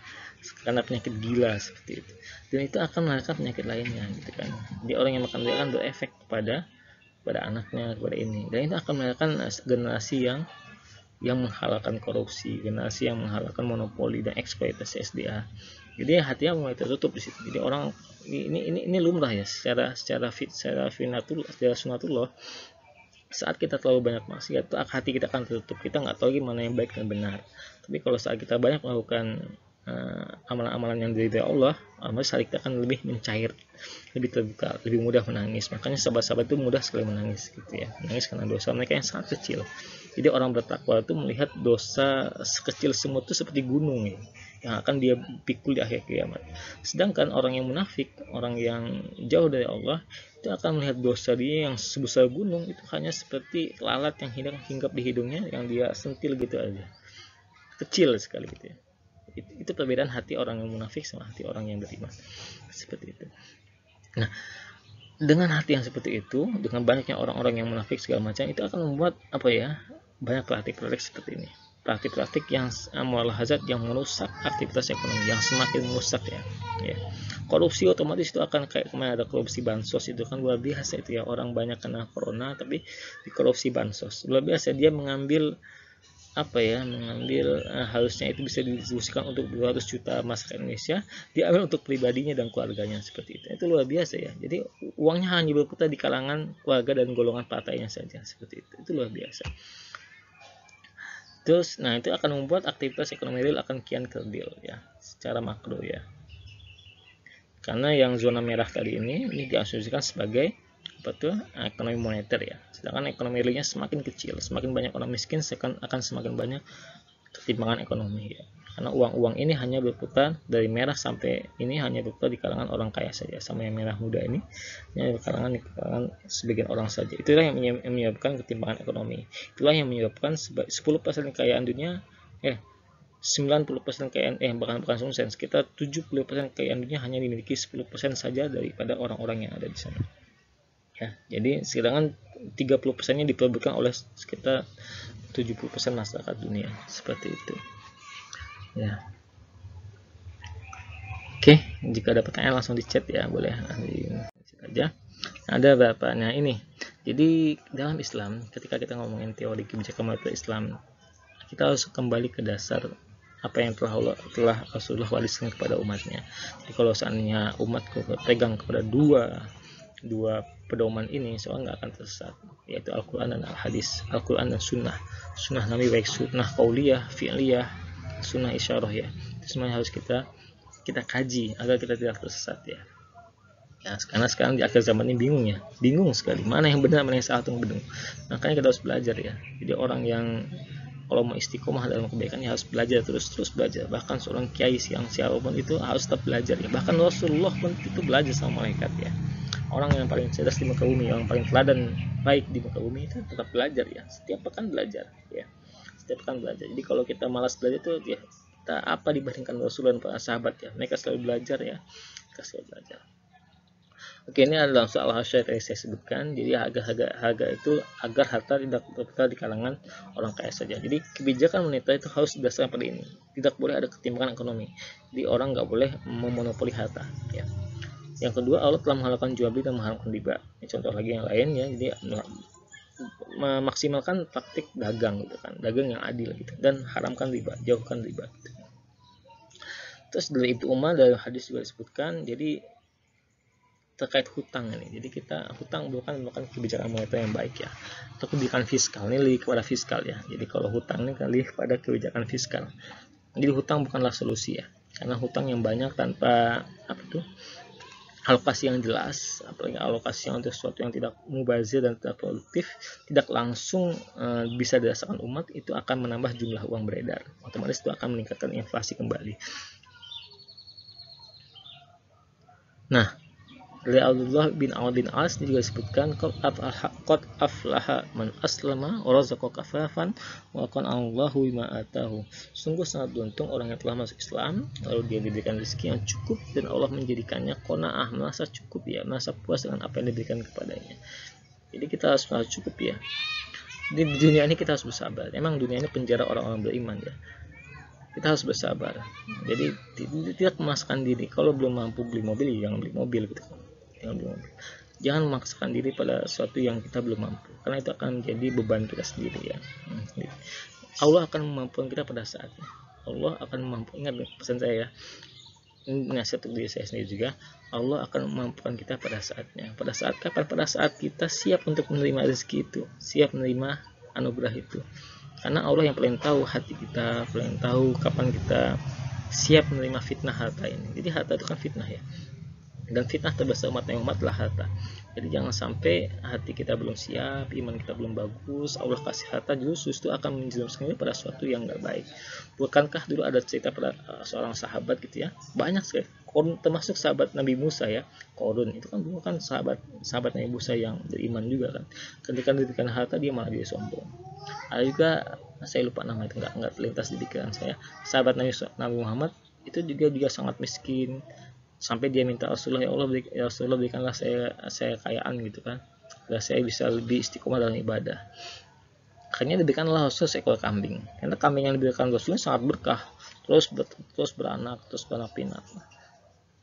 karena penyakit gila seperti itu, dan itu akan melahirkan penyakit lainnya gitu kan. Jadi orang yang makan riba kan berefek pada anaknya, kepada ini, dan itu akan melahirkan generasi yang menghalalkan korupsi, generasi yang menghalalkan monopoli dan eksploitasi SDA. Jadi hatinya mulai tertutup di situ. Jadi orang ini lumrah ya, secara sunatullah. Saat kita terlalu banyak maksiat, hati kita akan tertutup, kita nggak tahu gimana yang baik dan benar. Tapi kalau saat kita banyak melakukan amalan-amalan yang dari Allah, saat kita akan lebih mencair, lebih terbuka, lebih mudah menangis. Makanya sahabat-sahabat itu mudah sekali menangis gitu ya, menangis karena dosa mereka yang sangat kecil. Jadi orang bertakwa itu melihat dosa sekecil semut itu seperti gunung ya, yang akan dia pikul di akhir kiamat. Sedangkan orang yang munafik, orang yang jauh dari Allah, itu akan melihat dosa dia yang sebesar gunung itu hanya seperti lalat yang hinggap di hidungnya, yang dia sentil gitu aja, kecil sekali gitu ya. Itu perbedaan hati orang yang munafik sama hati orang yang beriman, seperti itu. Nah, dengan hati yang seperti itu, dengan banyaknya orang-orang yang munafik segala macam, itu akan membuat apa ya, banyak praktik-praktik seperti ini, praktik-praktik yang moral hazard yang merusak aktivitas ekonomi, yang semakin merusak ya. Korupsi otomatis itu akan kayak kemarin ada korupsi bansos, itu kan luar biasa itu ya, orang banyak kena corona tapi dikorupsi bansos, luar biasa. Dia mengambil harusnya itu bisa didistribusikan untuk 200 juta masyarakat Indonesia, dia ambil untuk pribadinya dan keluarganya, seperti itu luar biasa ya. Jadi uangnya hanya berputar di kalangan keluarga dan golongan partainya saja, seperti itu luar biasa. Terus, nah itu akan membuat aktivitas ekonomi real akan kian kerdil ya, secara makro ya. Karena yang zona merah tadi ini diasumsikan sebagai ekonomi moneter ya. Sedangkan ekonomi realnya semakin kecil, semakin banyak orang miskin akan semakin banyak ketimpangan ekonomi ya. Karena uang-uang ini hanya berputar dari merah sampai ini hanya berputar di kalangan orang kaya saja, sama yang merah muda ini hanya di kalangan sebagian orang saja. Itulah yang menyebabkan ketimpangan ekonomi. Itulah yang menyebabkan 10% kekayaan dunia 90% kekayaan bahkan sekitar 70% kekayaan dunia hanya dimiliki 10% saja daripada orang-orang yang ada di sana. Ya, jadi sedangkan 30%-nya diperebutkan oleh sekitar 70% masyarakat dunia, seperti itu. Ya. Oke, jika ada pertanyaan langsung di chat ya, boleh di chat aja. Ada berapanya ini. Jadi dalam Islam, ketika kita ngomongin teori kebijakan moneter Islam, kita harus kembali ke dasar apa yang telah Rasulullah wariskan kepada umatnya. Jadi kalau seandainya umat pegang kepada dua pedoman ini, soalnya nggak akan tersesat, yaitu Al-Quran dan Al-Hadis, Al-Quran dan Sunnah Nabi, baik Sunnah qauliyah, fi'liyah, Sunnah isyarah ya. Itu semuanya harus kita kaji agar kita tidak tersesat ya. Karena sekarang di akhir zaman ini bingung sekali mana yang benar, mana yang salah, bingung. Makanya kita harus belajar ya. Jadi orang yang kalau mau istiqomah dalam kebaikan ya harus belajar, terus belajar. Bahkan seorang kiai siapapun itu harus tetap belajar ya. Bahkan Rasulullah pun itu belajar sama malaikat ya. Orang yang paling cerdas di muka bumi, yang paling teladan baik di muka bumi itu tetap belajar ya. Setiap pekan belajar ya. Jadi kalau kita malas belajar itu ya, kita apa dibandingkan Rasul dan para sahabat ya. Mereka selalu belajar ya. Oke, ini adalah soal hasil yang saya sebutkan. Jadi harga itu agar harta tidak berputar di kalangan orang kaya saja. Jadi kebijakan moneter itu harus berdasarkan pada ini. Tidak boleh ada ketimpangan ekonomi. Jadi orang nggak boleh memonopoli harta. Ya. Yang kedua, Allah telah menghalalkan jual beli dan mengharamkan riba. Ini contoh lagi yang lain ya. Jadi memaksimalkan praktik dagang gitu kan, dagang yang adil gitu, dan haramkan riba, jauhkan riba gitu. Terus dari Ibnu Umar dalam hadis juga disebutkan, jadi terkait hutang ini. Jadi kita hutang bukan kebijakan moneter yang baik ya, atau kebijakan fiskal ini lebih kepada fiskal ya. Jadi kalau hutang ini kali pada kebijakan fiskal. Jadi hutang bukanlah solusi ya, karena hutang yang banyak tanpa alokasi yang jelas, apalagi alokasi yang untuk sesuatu yang tidak mubazir dan tidak produktif, tidak langsung bisa dirasakan umat, itu akan menambah jumlah uang beredar. Otomatis itu akan meningkatkan inflasi kembali. Nah, dari Abdullah bin Amr bin As juga disebutkan, qad aflaha man aslama wa razaqa kafafan wa qan Allahu bima atahu. Sungguh sangat beruntung orang yang telah masuk Islam, lalu dia diberikan rezeki yang cukup dan Allah menjadikannya qanaah, merasa cukup ya, merasa puas dengan apa yang diberikan kepadanya. Jadi kita harus merasa cukup ya. Di dunia ini kita harus bersabar. Emang dunia ini penjara orang-orang beriman ya. Kita harus bersabar. Jadi tidak memaksakan diri. Kalau belum mampu beli mobil, jangan beli mobil gitu. Jangan memaksakan diri pada sesuatu yang kita belum mampu, karena itu akan menjadi beban kita sendiri ya. Allah akan memampukan kita pada saatnya. Allah akan mampu. Ingat pesan saya ya, nasihat untuk diri saya sendiri juga. Allah akan memampukan kita pada saatnya. Pada saat kapan? Pada saat kita siap untuk menerima rezeki itu, siap menerima anugerah itu. Karena Allah yang paling tahu hati kita, paling tahu kapan kita siap menerima fitnah harta ini. Jadi harta itu kan fitnah ya. Dan fitnah terbesar umat adalah harta. Jadi jangan sampai hati kita belum siap, iman kita belum bagus, Allah kasih harta justru akan menjerumuskan kita pada sesuatu yang nggak baik. Bukankah dulu ada cerita pada seorang sahabat gitu ya, banyak sekali, termasuk sahabat Nabi Musa ya, Korun itu kan dulu kan sahabat Nabi Musa yang beriman juga kan. Ketika diberikan harta dia malah dia sombong. Ada juga, saya lupa nama itu, nggak terlintas di pikiran saya, sahabat Nabi Muhammad itu juga sangat miskin, sampai dia minta Rasulullah, ya Rasulullah berikanlah saya kekayaan gitu kan, agar saya bisa lebih istiqomah dalam ibadah. Akhirnya diberikanlah Rasul seekor kambing, karena kambing yang diberikan Rasulullah sangat berkah, terus beranak pinak.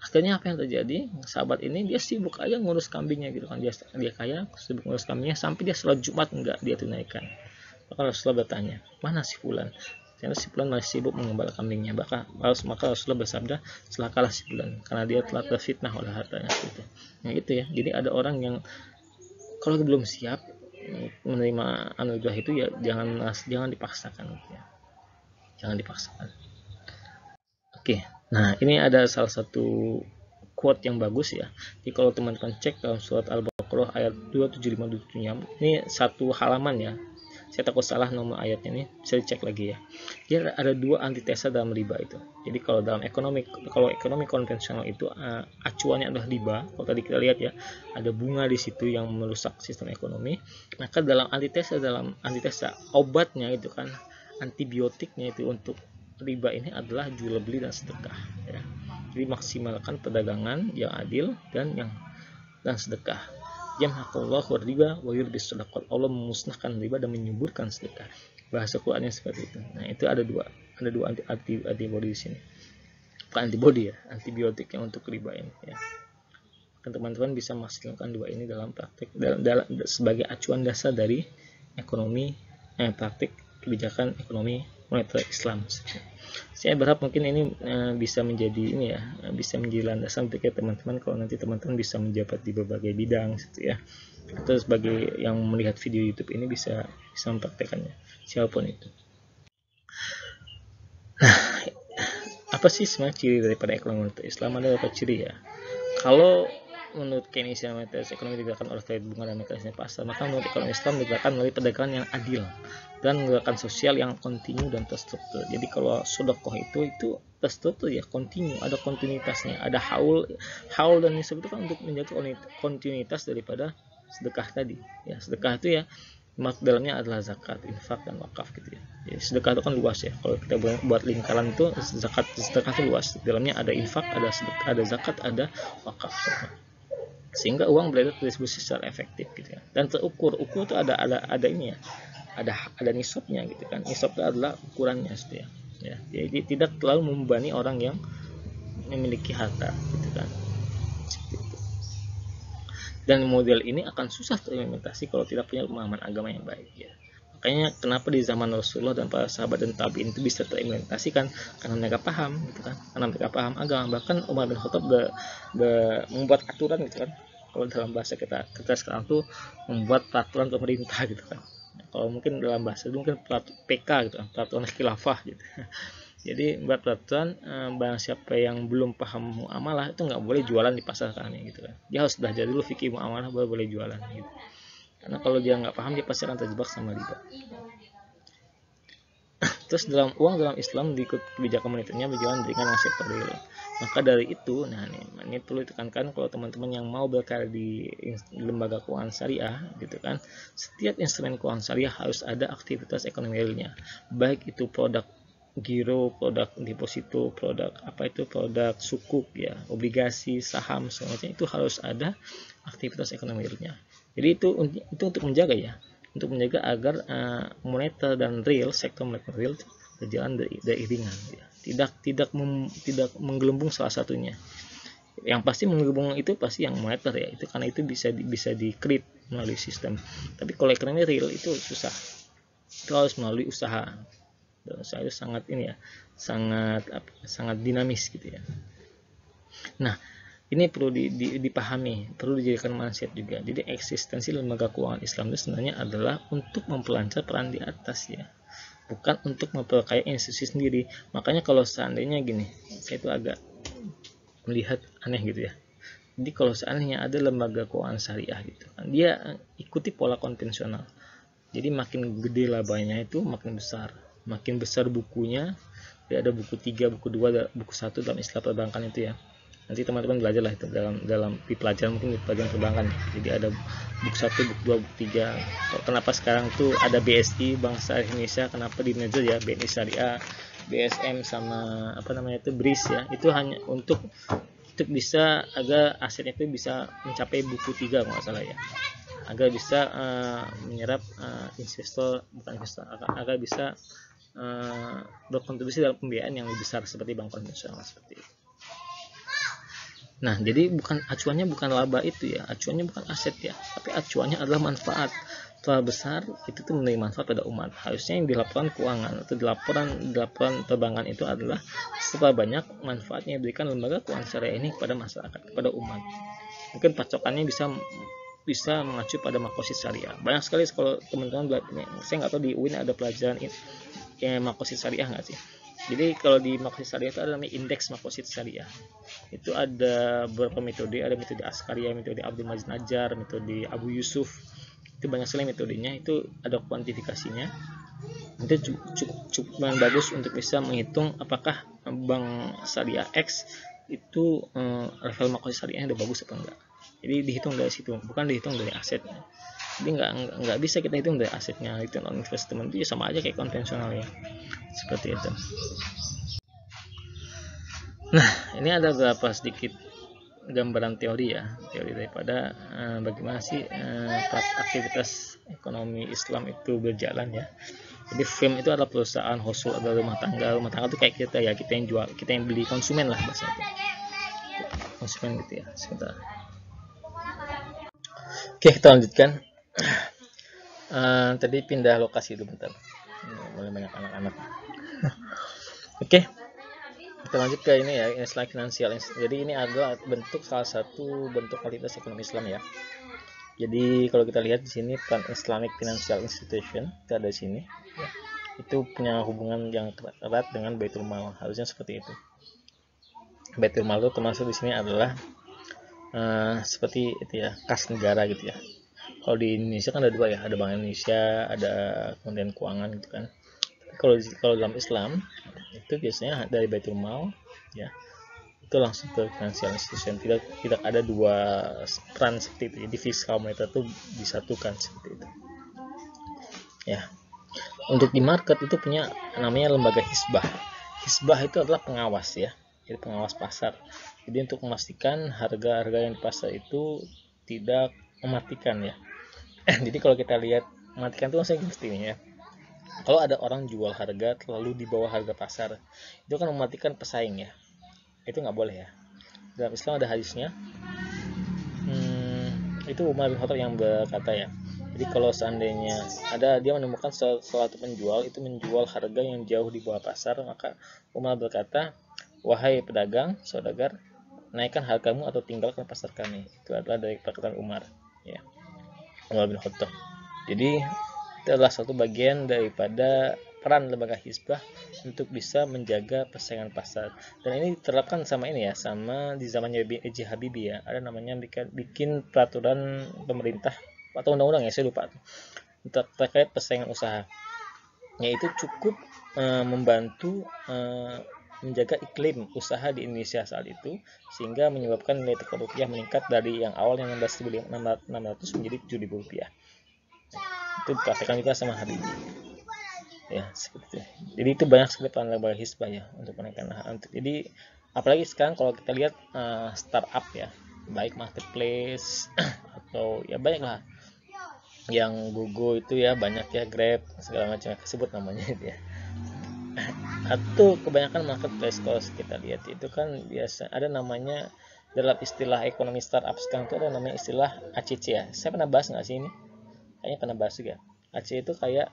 Akhirnya apa yang terjadi? Sahabat ini dia sibuk aja ngurus kambingnya gitu kan, dia kaya, sibuk ngurus kambingnya sampai dia sholat Jumat enggak dia tunaikan. Maka Rasulullah bertanya, mana si fulan? Karena si fulan masih sibuk mengembala kambingnya. Maka Rasulullah bersabda, celakalah si fulan, karena dia telah terfitnah oleh hartanya gitu. Nah itu ya. Jadi ada orang yang kalau belum siap menerima anugerah itu ya jangan dipaksakan gitu ya. Jangan dipaksakan. Oke. Nah, ini ada salah satu quote yang bagus ya. Jadi kalau teman-teman cek dalam surat Al-Baqarah ayat 27527, ini satu halaman ya. Saya takut salah nomor ayatnya nih, bisa dicek lagi ya. Dia ada dua antitesa dalam riba itu. Jadi kalau dalam ekonomi konvensional itu acuannya adalah riba. Kalau tadi kita lihat ya, ada bunga di situ yang merusak sistem ekonomi. Maka dalam antitesa obatnya itu kan, antibiotiknya itu untuk riba ini adalah jual beli dan sedekah ya. Jadi maksimalkan perdagangan yang adil dan sedekah. Yamhaqullahu riba wa yurbis shadaqat. Allah memusnahkan riba dan menyuburkan sedekah. Bahasa Qur'annya seperti itu. Nah, itu ada dua antibody di sini. Bukan antibody ya, antibiotik yang untuk riba ini ya. Kan teman-teman bisa maksimalkan dua ini dalam praktik sebagai acuan dasar dari praktik kebijakan ekonomi moneter Islam. Saya berharap mungkin ini bisa menjadi landasan untuk teman-teman kalau nanti teman-teman bisa menjabat di berbagai bidang gitu ya, atau sebagai yang melihat video YouTube ini bisa mempraktekannya siapapun itu. Nah, apa sih sebenarnya ciri daripada ekonomi moneter Islam? Ada beberapa ciri ya. Kalau menurut Keynesian Moneter Ekonomi digerakkan oleh kredit bunga dan mekanisme pasar, maka menurut ekonomi Islam digerakkan melalui perdagangan yang adil dan gerakan sosial yang kontinu dan terstruktur. Jadi kalau sedekah itu terstruktur ya, kontinu, ada kontinuitasnya, ada haul dan nisab itu kan untuk menjaga kontinuitas daripada sedekah tadi. Ya, sedekah itu ya dalamnya adalah zakat, infak dan wakaf gitu ya. Jadi sedekah itu kan luas ya. Kalau kita buat lingkaran itu sedekah itu luas. Dalamnya ada infak, ada zakat, ada wakaf. Sehingga uang beredar terdistribusi secara efektif gitu ya. Dan ukur itu ada ini ya. Ada nisabnya gitu kan. Nisab itu adalah ukurannya gitu ya. Ya, jadi tidak terlalu membebani orang yang memiliki harta gitu kan. Dan model ini akan susah terimplementasi kalau tidak punya pemahaman agama yang baik ya. Makanya kenapa di zaman Rasulullah dan para sahabat dan tabi'in itu bisa terimplementasikan, karena mereka paham gitu kan, karena mereka paham agama. Bahkan Umar bin Khattab membuat aturan gitu kan, kalau dalam bahasa kita sekarang tuh membuat peraturan pemerintah gitu kan. Kalau mungkin dalam bahasa itu mungkin PK gitu kan, peraturan khilafah gitu. Jadi buat peraturan, barang siapa yang belum paham muamalah itu nggak boleh jualan di pasar kan gitu kan. Dia harus belajar dulu fikih muamalah baru boleh jualan gitu. Karena kalau dia nggak paham dia pasti akan terjebak sama riba. Terus dalam Islam diikut kebijakan moneternya berjalan dengan sektor real. Maka dari itu, nah ini perlu ditekankan kalau teman-teman yang mau berkarya di lembaga keuangan syariah gitu kan, setiap instrumen keuangan syariah harus ada aktivitas ekonomi realnya, baik itu produk giro, produk deposito, produk produk sukuk ya, obligasi, saham, semuanya itu harus ada aktivitas ekonomi realnya. Jadi itu untuk menjaga ya, untuk menjaga agar moneter dan real, sektor moneter real berjalan beriringan ya. Tidak menggelembung salah satunya. Yang pasti menggelembung itu pasti yang moneter ya, itu karena itu bisa di-create melalui sistem. Tapi kalau ekonomi real itu susah, itu harus melalui usaha. Saya itu sangat sangat dinamis gitu ya. Nah, ini perlu dipahami, perlu dijadikan mindset juga. Jadi eksistensi lembaga keuangan Islam itu sebenarnya adalah untuk memperlancar peran di atas ya, bukan untuk memperkaya institusi sendiri. Makanya kalau seandainya gini, saya itu agak melihat aneh gitu ya. Jadi kalau seandainya ada lembaga keuangan syariah gitu kan, dia ikuti pola konvensional. Jadi makin gede labanya itu makin besar bukunya. Jadi ada buku 3, buku 2, buku 1 dalam istilah perbankan itu ya. Nanti teman-teman belajar lah itu dalam di pelajaran, mungkin di pelajaran perbankan. Jadi ada buku 1, buku 2, buku 3. Kenapa sekarang tuh ada BSI, Bank Syariah Indonesia, kenapa di merger ya BNI Syariah, BSM sama BRIS ya. Itu hanya untuk bisa agar asetnya itu bisa mencapai buku 3 kalau nggak salah ya, agar bisa menyerap agar bisa berkontribusi dalam pembiayaan yang lebih besar seperti bank konvensional seperti itu. Nah, jadi acuannya bukan laba itu ya, acuannya bukan aset ya, tapi acuannya adalah manfaat. Setelah besar itu tuh memberi manfaat pada umat. Harusnya yang dilaporan keuangan atau dilaporan perbankan itu adalah seberapa banyak manfaatnya diberikan lembaga keuangan syariah ini kepada masyarakat, kepada umat. Mungkin pacokannya bisa mengacu pada makosid syariah. Banyak sekali kalau teman-teman belajar, saya nggak tahu di UIN ada pelajaran makosid syariah nggak sih. Jadi kalau di makosid syariah itu ada namanya indeks makosid syariah. Itu ada beberapa metode, ada metode Askaria, metode Abdul Majid Najjar, metode Abu Yusuf. Itu banyak sekali metodenya, itu ada kuantifikasinya. Itu cukup bagus untuk bisa menghitung apakah bank syariah X itu level makosid syariah udah bagus atau enggak. Jadi dihitung dari situ, bukan dihitung dari asetnya. Jadi nggak bisa kita hitung dari asetnya. Return on investment itu sama aja kayak konvensional ya, seperti itu. Nah, ini ada beberapa sedikit gambaran teori ya, teori daripada bagaimana sih aktivitas ekonomi Islam itu berjalan ya. Jadi firm itu adalah perusahaan, household adalah rumah tangga itu kayak kita ya, kita yang jual, kita yang beli, konsumen lah bahasanya, konsumen gitu ya. Sebentar. Oke, kita lanjutkan. Tadi pindah lokasi dulu bentar, mulai banyak anak-anak. Oke. Kita lanjut ke ini ya, Islamic Financial. Jadi ini adalah salah satu bentuk kualitas ekonomi Islam ya. Jadi kalau kita lihat di sini Pan Islamic Financial Institution itu ada di sini. Ya. Itu punya hubungan yang erat dengan Baitul Mal. Harusnya seperti itu. Baitul Mal itu termasuk di sini adalah seperti itu ya, kas negara gitu ya. Kalau di Indonesia kan ada dua ya, ada Bank Indonesia, ada Kementerian Keuangan gitu kan. Kalau dalam Islam itu biasanya dari Baitul Mal ya, itu langsung ke financial institution. Tidak ada dua peran seperti itu. Jadi fiskal moneter itu disatukan seperti itu ya. Untuk di market itu punya namanya lembaga hisbah. Hisbah itu adalah pengawas ya, jadi pengawas pasar. Jadi untuk memastikan harga-harga yang di pasar itu tidak mematikan ya. Jadi kalau kita lihat mematikan itu maksudnya seperti ini ya. Kalau ada orang jual harga terlalu di bawah harga pasar, itu kan mematikan pesaing ya. Itu nggak boleh ya. Dalam Islam ada hadisnya. Itu Umar bin Khattab yang berkata ya, Jadi kalau seandainya dia menemukan suatu penjual itu menjual harga yang jauh di bawah pasar, maka Umar berkata, wahai pedagang, saudagar, naikkan hargamu atau tinggalkan pasar kami. Itu adalah dari perkataan Umar, ya, Umar bin Khattab. Jadi itu adalah satu bagian daripada peran lembaga Hizbah untuk bisa menjaga persaingan pasar. Dan ini diterapkan sama ini ya, sama di zamannya B.J. Habibie ya. Ada namanya bikin peraturan pemerintah atau undang-undang ya, saya lupa, terkait persaingan usaha. Yaitu cukup membantu menjaga iklim usaha di Indonesia saat itu, sehingga menyebabkan nilai tukar rupiah meningkat dari yang awalnya 16.600 menjadi 7.000 rupiah. Itu dipraktekkan juga sama Habibie ya, seperti itu. Jadi itu banyak sekali peran lembaga Hizbah ya untuk menaikkan. Jadi apalagi sekarang kalau kita lihat startup ya, baik marketplace atau ya banyak lah yang Google itu ya, banyak ya, Grab segala macam sebut namanya itu ya. Atau kebanyakan marketplace kalau kita lihat itu kan biasa ada namanya, dalam istilah ekonomi startup sekarang itu ada namanya istilah ACC ya. Saya pernah bahas nggak sih ini? Kayaknya pernah bahas juga. ACC itu kayak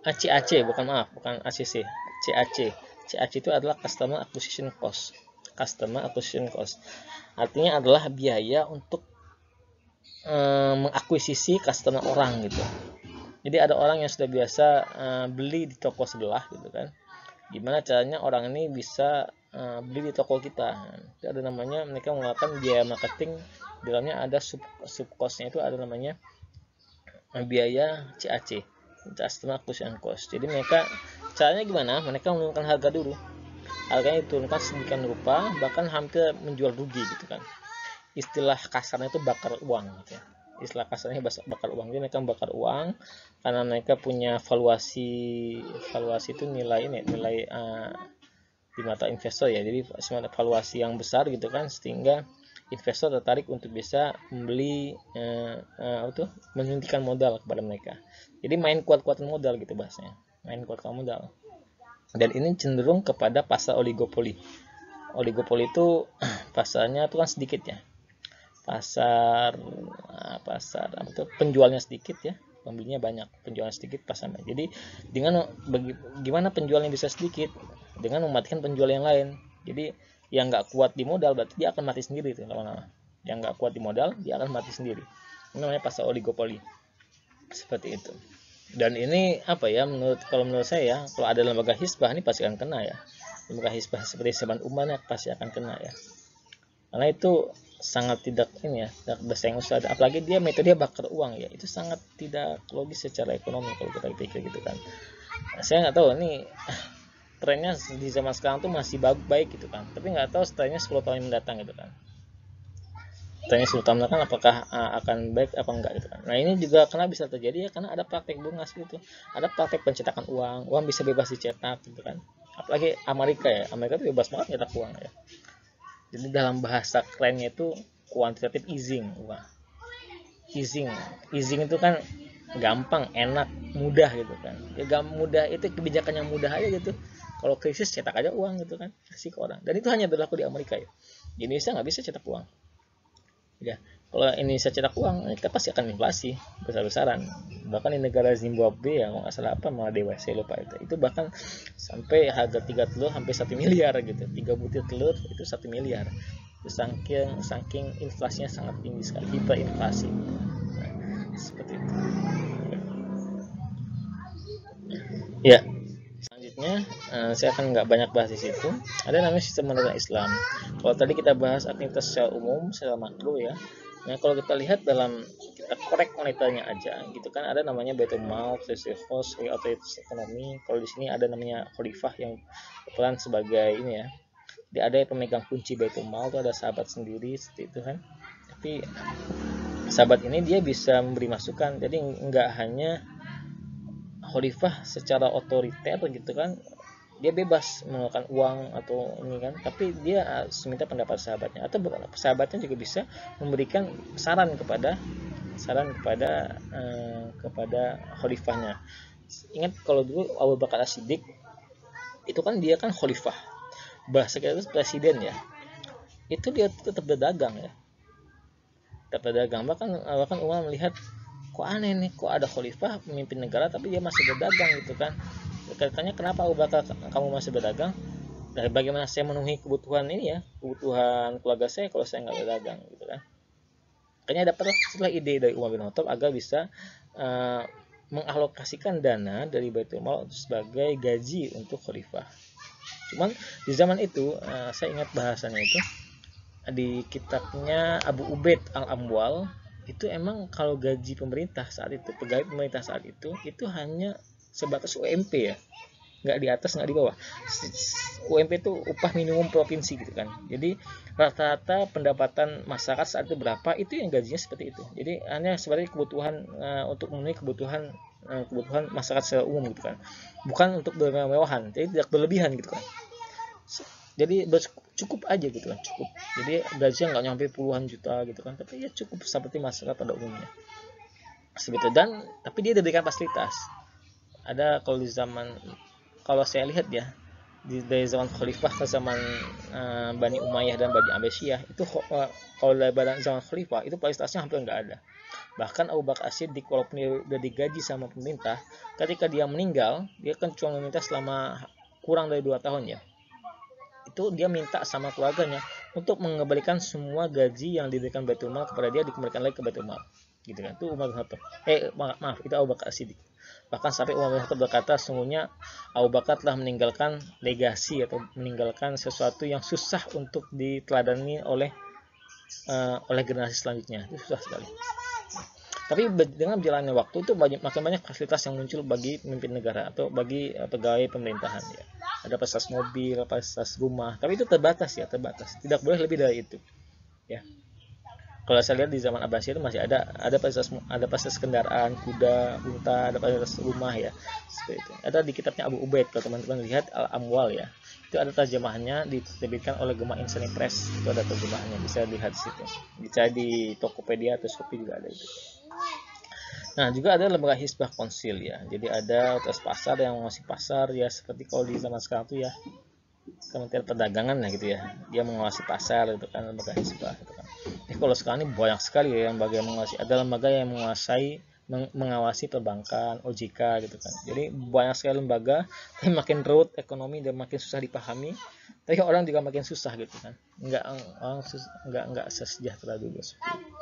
ACAC, bukan ACC, CAC. CAC itu adalah Customer Acquisition Cost. Customer Acquisition Cost artinya adalah biaya untuk mengakuisisi customer orang gitu. Jadi ada orang yang sudah biasa beli di toko sebelah gitu kan. Gimana caranya orang ini bisa beli di toko kita? Itu ada namanya, mereka mengeluarkan biaya marketing, di dalamnya ada sub cost-nya itu ada namanya biaya CAC, Customer Acquisition Cost. Jadi mereka caranya gimana? Mereka menurunkan harga dulu. Harganya diturunkan sedemikian rupa, bahkan hampir menjual rugi gitu kan. Istilah kasarnya itu bakar uang gitu ya. Istilah kasarnya bakar uang. Jadi mereka bakar uang karena mereka punya valuasi itu nilai di mata investor ya. Jadi semacam valuasi yang besar gitu kan, sehingga investor tertarik untuk bisa membeli menyuntikkan modal kepada mereka. Jadi main kuat-kuatan modal gitu bahasanya, main kuat-kuatan modal. Dan ini cenderung kepada pasar oligopoli. Oligopoli itu pasarnya itu kan sedikit ya, pasar apa tuh, penjualnya sedikit ya, pembelinya banyak, penjualnya sedikit, pasarnya. Jadi gimana penjualnya bisa sedikit? Dengan mematikan penjual yang lain. Jadi yang nggak kuat di modal berarti dia akan mati sendiri tuh lama-lama. Yang nggak kuat di modal dia akan mati sendiri. Ini namanya pasar oligopoli. Seperti itu. Dan ini apa ya, kalau menurut saya, kalau ada lembaga Hizbah ini pasti akan kena ya. Lembaga Hizbah seperti zaman Umar pasti akan kena ya. Karena itu sangat tidak ini ya, tidak bersaing usaha. Apalagi dia metode bakar uang ya, itu sangat tidak logis secara ekonomi kalau kita pikir gitu kan. Saya nggak tahu ini trennya di zaman sekarang tuh masih baik gitu kan, tapi nggak tahu trennya 10 tahun yang mendatang gitu kan. Trennya 10 tahun mendatang apakah akan baik apa enggak gitu kan. Nah ini juga karena bisa terjadi ya, karena ada praktek bungas gitu, ada praktek pencetakan uang bisa bebas dicetak gitu kan. Apalagi Amerika ya, Amerika tuh bebas banget nyetak uang ya. Jadi dalam bahasa kerennya itu quantitative easing. Wah, easing itu kan gampang, enak, mudah gitu kan. Ya mudah, itu kebijakan yang mudah aja gitu. Kalau krisis cetak aja uang gitu kan, kasih ke orang. Dan itu hanya berlaku di Amerika ya. Di Indonesia nggak bisa cetak uang. Ya, kalau Indonesia cetak uang, kita pasti akan inflasi besar-besaran. Bahkan di negara Zimbabwe yang nggak salah apa, malah dewa, saya lupa itu bahkan sampai harga 3 telur sampai 1 miliar gitu. 3 butir telur itu 1 miliar. Saking inflasinya sangat tinggi sekali, hiperinflasi. Nah, seperti itu. Ya, selanjutnya saya akan nggak banyak bahas di situ. Ada namanya sistem moneter Islam. Kalau tadi kita bahas aktivitas secara umum, secara makro ya. Nah kalau kita lihat kita korek moneternya aja gitu kan, ada namanya Baitul Mal, Treasury Host, otoritas ekonomi. Kalau di sini ada namanya Khalifah yang berperan sebagai ini ya. Jadi ada yang pemegang kunci Baitul Mal, itu ada sahabat sendiri seperti itu kan. Tapi sahabat ini dia bisa memberi masukan. Jadi nggak hanya Khalifah secara otoriter gitu kan, dia bebas mengeluarkan uang atau ini kan, tapi dia meminta pendapat sahabatnya, atau sahabatnya juga bisa memberikan saran kepada khalifahnya. Ingat kalau dulu Abu Bakar As-Siddiq itu kan dia kan khalifah, bahasa kita itu presiden ya, itu dia tetap berdagang ya, pedagang. Bahkan Umar melihat, kok aneh nih, kok ada khalifah pemimpin negara tapi dia masih berdagang gitu kan. Katanya, kenapa Abu Bakar kamu masih berdagang? Dari bagaimana saya memenuhi kebutuhan ini ya, kebutuhan keluarga saya kalau saya nggak berdagang gitu kan. Makanya dapat setelah ide dari Umar bin Khattab agar bisa mengalokasikan dana dari Baitul Mal sebagai gaji untuk khalifah. Cuman di zaman itu saya ingat bahasanya itu di kitabnya Abu Ubaid Al-Amwal, itu emang kalau gaji pemerintah saat itu, pegawai pemerintah saat itu hanya sebatas UMP ya, nggak di atas nggak di bawah. UMP itu upah minimum provinsi gitu kan. Jadi rata-rata pendapatan masyarakat saat itu berapa, itu yang gajinya seperti itu. Jadi hanya sebagai kebutuhan untuk memenuhi kebutuhan masyarakat secara umum gitu kan, bukan untuk bermewah-mewahan, jadi tidak berlebihan gitu kan. Jadi cukup aja gitu kan, cukup. Jadi gajinya nggak nyampe puluhan juta gitu kan, tapi ya cukup seperti masyarakat pada umumnya seperti itu. Dan tapi dia diberikan fasilitas. Ada kalau saya lihat ya, dari zaman Khalifah ke zaman Bani Umayyah dan Bani Abbasiyah itu, kalau dari zaman Khalifah itu fasilitasnya hampir nggak ada. Bahkan Abu Bakar As-Siddiq walaupun dia udah digaji sama pemerintah, ketika dia meninggal, dia kan cuma meminta selama kurang dari 2 tahun ya, itu dia minta sama keluarganya untuk mengembalikan semua gaji yang diberikan Baitul Mal kepada dia, dikembalikan lagi ke Baitul Mal gitu kan. Itu Umar bin Khattab, maaf, itu Abu Bakar As-Siddiq. Bahkan sampai Umar bin Khattab berkata, sungguhnya Abu Bakar telah meninggalkan legasi atau meninggalkan sesuatu yang susah untuk diteladani oleh generasi selanjutnya. Itu susah sekali. Tapi dengan berjalannya waktu itu makin banyak fasilitas yang muncul bagi pemimpin negara atau bagi pegawai pemerintahan ya. Ada fasilitas mobil, fasilitas rumah, tapi itu terbatas. Tidak boleh lebih dari itu. Ya. Kalau saya lihat di zaman Abbasiyah itu masih ada fasilitas kendaraan, kuda, unta, ada fasilitas rumah ya. Seperti itu. Ada di kitabnya Abu Ubaid, kalau teman-teman lihat Al-Amwal ya. Itu ada terjemahannya, diterbitkan oleh Gema Insani Press. Itu ada terjemahannya, bisa lihat di situ. Bisa di Tokopedia atau Shopee juga ada itu. Nah, juga ada lembaga Hisbah Konsil ya. Jadi ada otoritas pasar yang mengawasi pasar ya, seperti kalau di zaman sekarang tuh ya Kementerian Perdagangan lah gitu ya. Dia mengawasi pasar itu kan, lembaga Hisbah itu kan. Kalau sekarang ini banyak sekali ya lembaga yang mengawasi. Ada lembaga yang mengawasi perbankan, OJK gitu kan. Jadi banyak sekali lembaga, tapi makin rumit ekonomi dan makin susah dipahami. Tapi orang juga makin susah gitu kan. Enggak sesejahtera dulu seperti itu.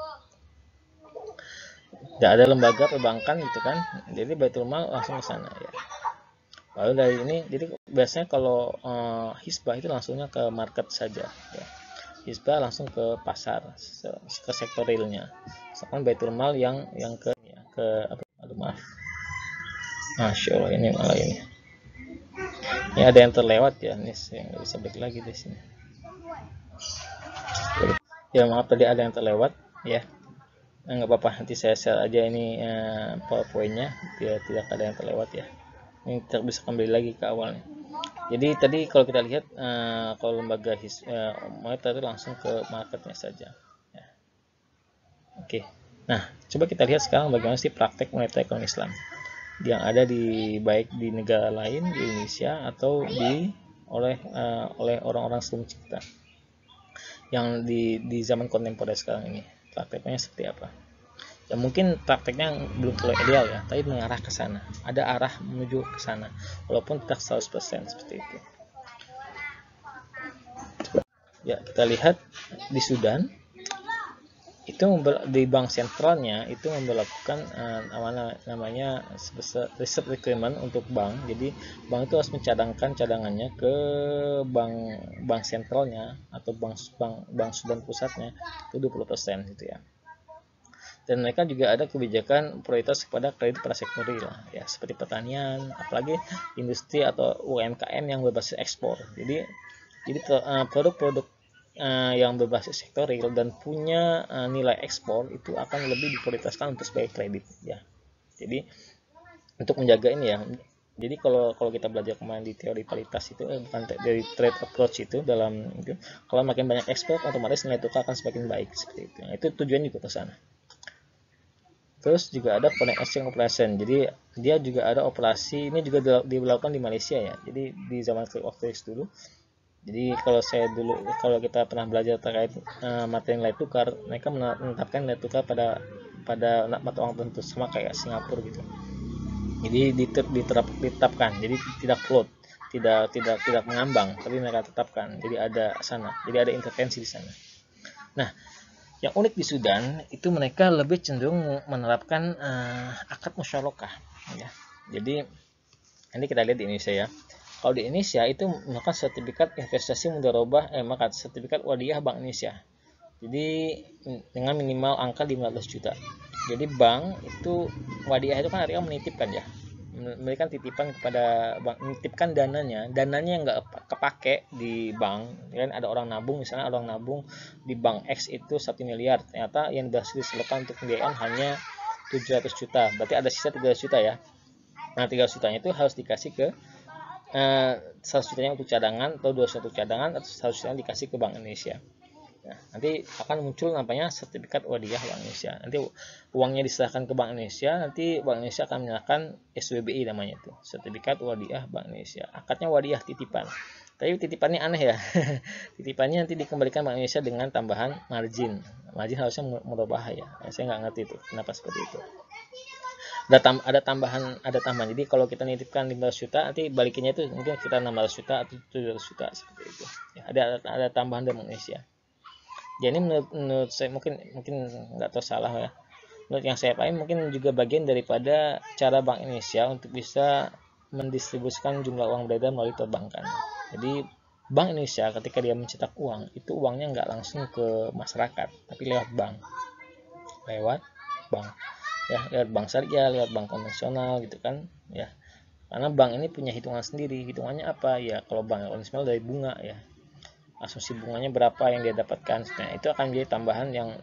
Tidak ada lembaga perbankan gitu kan, jadi Baitul Mal langsung ke sana ya. Lalu dari ini, jadi biasanya kalau Hisbah itu langsungnya ke market saja ya. Hisbah langsung ke pasar, ke sektor realnya. Sedangkan Baitul Mal yang ke apa? Aduh maaf, Masya Allah, ini malah ini ada yang terlewat ya, ini yang nggak bisa balik lagi di sini ya, maaf tadi ada yang terlewat ya. Nggak apa-apa, nanti saya share aja ini powerpointnya biar tidak ada yang terlewat ya. Ini tidak bisa kembali lagi ke awalnya. Jadi tadi kalau kita lihat kalau lembaga moneter itu langsung ke marketnya saja ya. Oke. Nah, coba kita lihat sekarang bagaimana sih praktek moneter ekonomi Islam yang ada baik di negara lain, di Indonesia, atau oleh orang-orang sebelum kita yang di zaman kontemporer sekarang ini. Prakteknya seperti apa? Ya mungkin prakteknya belum terlalu ideal ya, tapi mengarah ke sana. Ada arah menuju ke sana, walaupun tidak 100% seperti itu. Ya, kita lihat di Sudan itu di bank sentralnya itu memperlakukan namanya reserve requirement untuk bank. Jadi bank itu harus mencadangkan cadangannya ke bank sentralnya atau bank Sudan pusatnya itu 20% gitu ya. Dan mereka juga ada kebijakan prioritas kepada kredit pada sektor real ya, seperti pertanian, apalagi industri atau UMKM yang berbasis ekspor. Jadi produk-produk yang berbasis sektor real dan punya nilai ekspor itu akan lebih diprioritaskan untuk sebagai kredit ya. Jadi untuk menjaga ini ya. Jadi kalau kita belajar kemarin di teori paritas itu bukan dari trade approach itu, dalam itu kalau makin banyak ekspor otomatis nilai tukar akan semakin baik seperti itu. Nah, itu tujuan juga ke sana. Terus juga ada foreign exchange operation. Jadi dia juga ada operasi ini juga dilakukan di Malaysia ya. Jadi di zaman waktu itu dulu Jadi kalau kita pernah belajar terkait materi nilai tukar, mereka menetapkan nilai tukar pada mata uang tertentu, sama kayak Singapura gitu. Jadi ditetapkan, jadi tidak float, tidak mengambang, tapi mereka tetapkan. Jadi ada sana, jadi ada intervensi di sana. Nah, yang unik di Sudan itu mereka lebih cenderung menerapkan akad musyarakah, ya. Jadi nanti kita lihat di Indonesia ya. Kalau di Indonesia itu maka sertifikat investasi mudharabah, maka sertifikat wadiyah Bank Indonesia. Jadi dengan minimal angka 15 juta. Jadi bank itu wadiyah itu kan artinya menitipkan ya. Memberikan titipan kepada bank, menitipkan dananya yang nggak kepake di bank. Kan ada orang nabung, misalnya orang nabung di bank X itu 1 miliar, ternyata yang berhasil disetorkan untuk pembiayaan hanya 700 juta. Berarti ada sisa 300 juta ya. Nah, 300 jutanya itu harus dikasih ke 100 jutanya untuk cadangan, atau 200 untuk cadangan, atau 100 jutanya dikasih ke Bank Indonesia. Nah, nanti akan muncul namanya sertifikat wadiyah Bank Indonesia. Nanti uangnya diserahkan ke Bank Indonesia, nanti Bank Indonesia akan menyerahkan SWBI namanya itu, sertifikat wadiyah Bank Indonesia. Akadnya wadiyah titipan. Tapi titipannya aneh ya. Titipannya nanti dikembalikan Bank Indonesia dengan tambahan margin. Margin harusnya murabah ya. Saya nggak ngerti itu kenapa seperti itu. Ada tambahan. Jadi kalau kita nitipkan 15 juta, nanti balikinnya itu mungkin kita 16 juta atau 700 juta seperti itu. Ya, ada tambahan dari Indonesia. Jadi menurut saya mungkin nggak tahu salah ya. Menurut yang saya paham mungkin juga bagian daripada cara Bank Indonesia untuk bisa mendistribusikan jumlah uang beredar melalui perbankan. Jadi Bank Indonesia ketika dia mencetak uang, itu uangnya nggak langsung ke masyarakat, tapi lewat bank. Ya, lewat bank syariah, lewat bank konvensional gitu kan ya. Karena bank ini punya hitungan sendiri. Hitungannya apa ya? Kalau bank konvensional dari bunga ya, asumsi bunganya berapa yang dia dapatkan. Nah, itu akan menjadi tambahan yang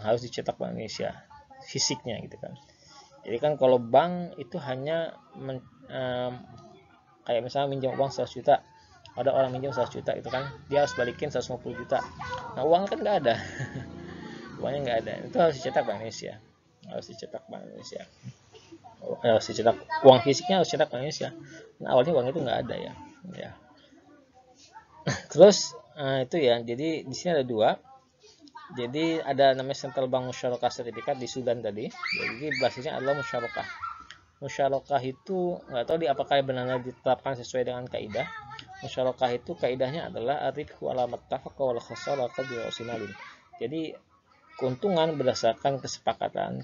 harus dicetak Bank Indonesia fisiknya gitu kan. Jadi kan kalau bank itu hanya kayak misalnya minjam uang 100 juta, ada orang minjam 100 juta itu kan, dia harus balikin 150 juta. Nah, uang kan nggak ada. Uangnya nggak ada, itu harus dicetak Bank Indonesia. Harus dicetak uang fisiknya, harus dicetak Bank Indonesia. Nah, awalnya uang itu nggak ada ya. Terus itu ya, jadi di sini ada dua. Jadi ada namanya Central Bank Musyarakah Sertifikat di Sudan tadi. Jadi basisnya adalah musyarakah. Musyarakah itu nggak tahu apakah benar-benar ditetapkan sesuai dengan kaidah. Musyarakah itu kaidahnya adalah arifhu ala mattafaqa wal khasarata bi ra'sinalin. Jadi keuntungan berdasarkan kesepakatan,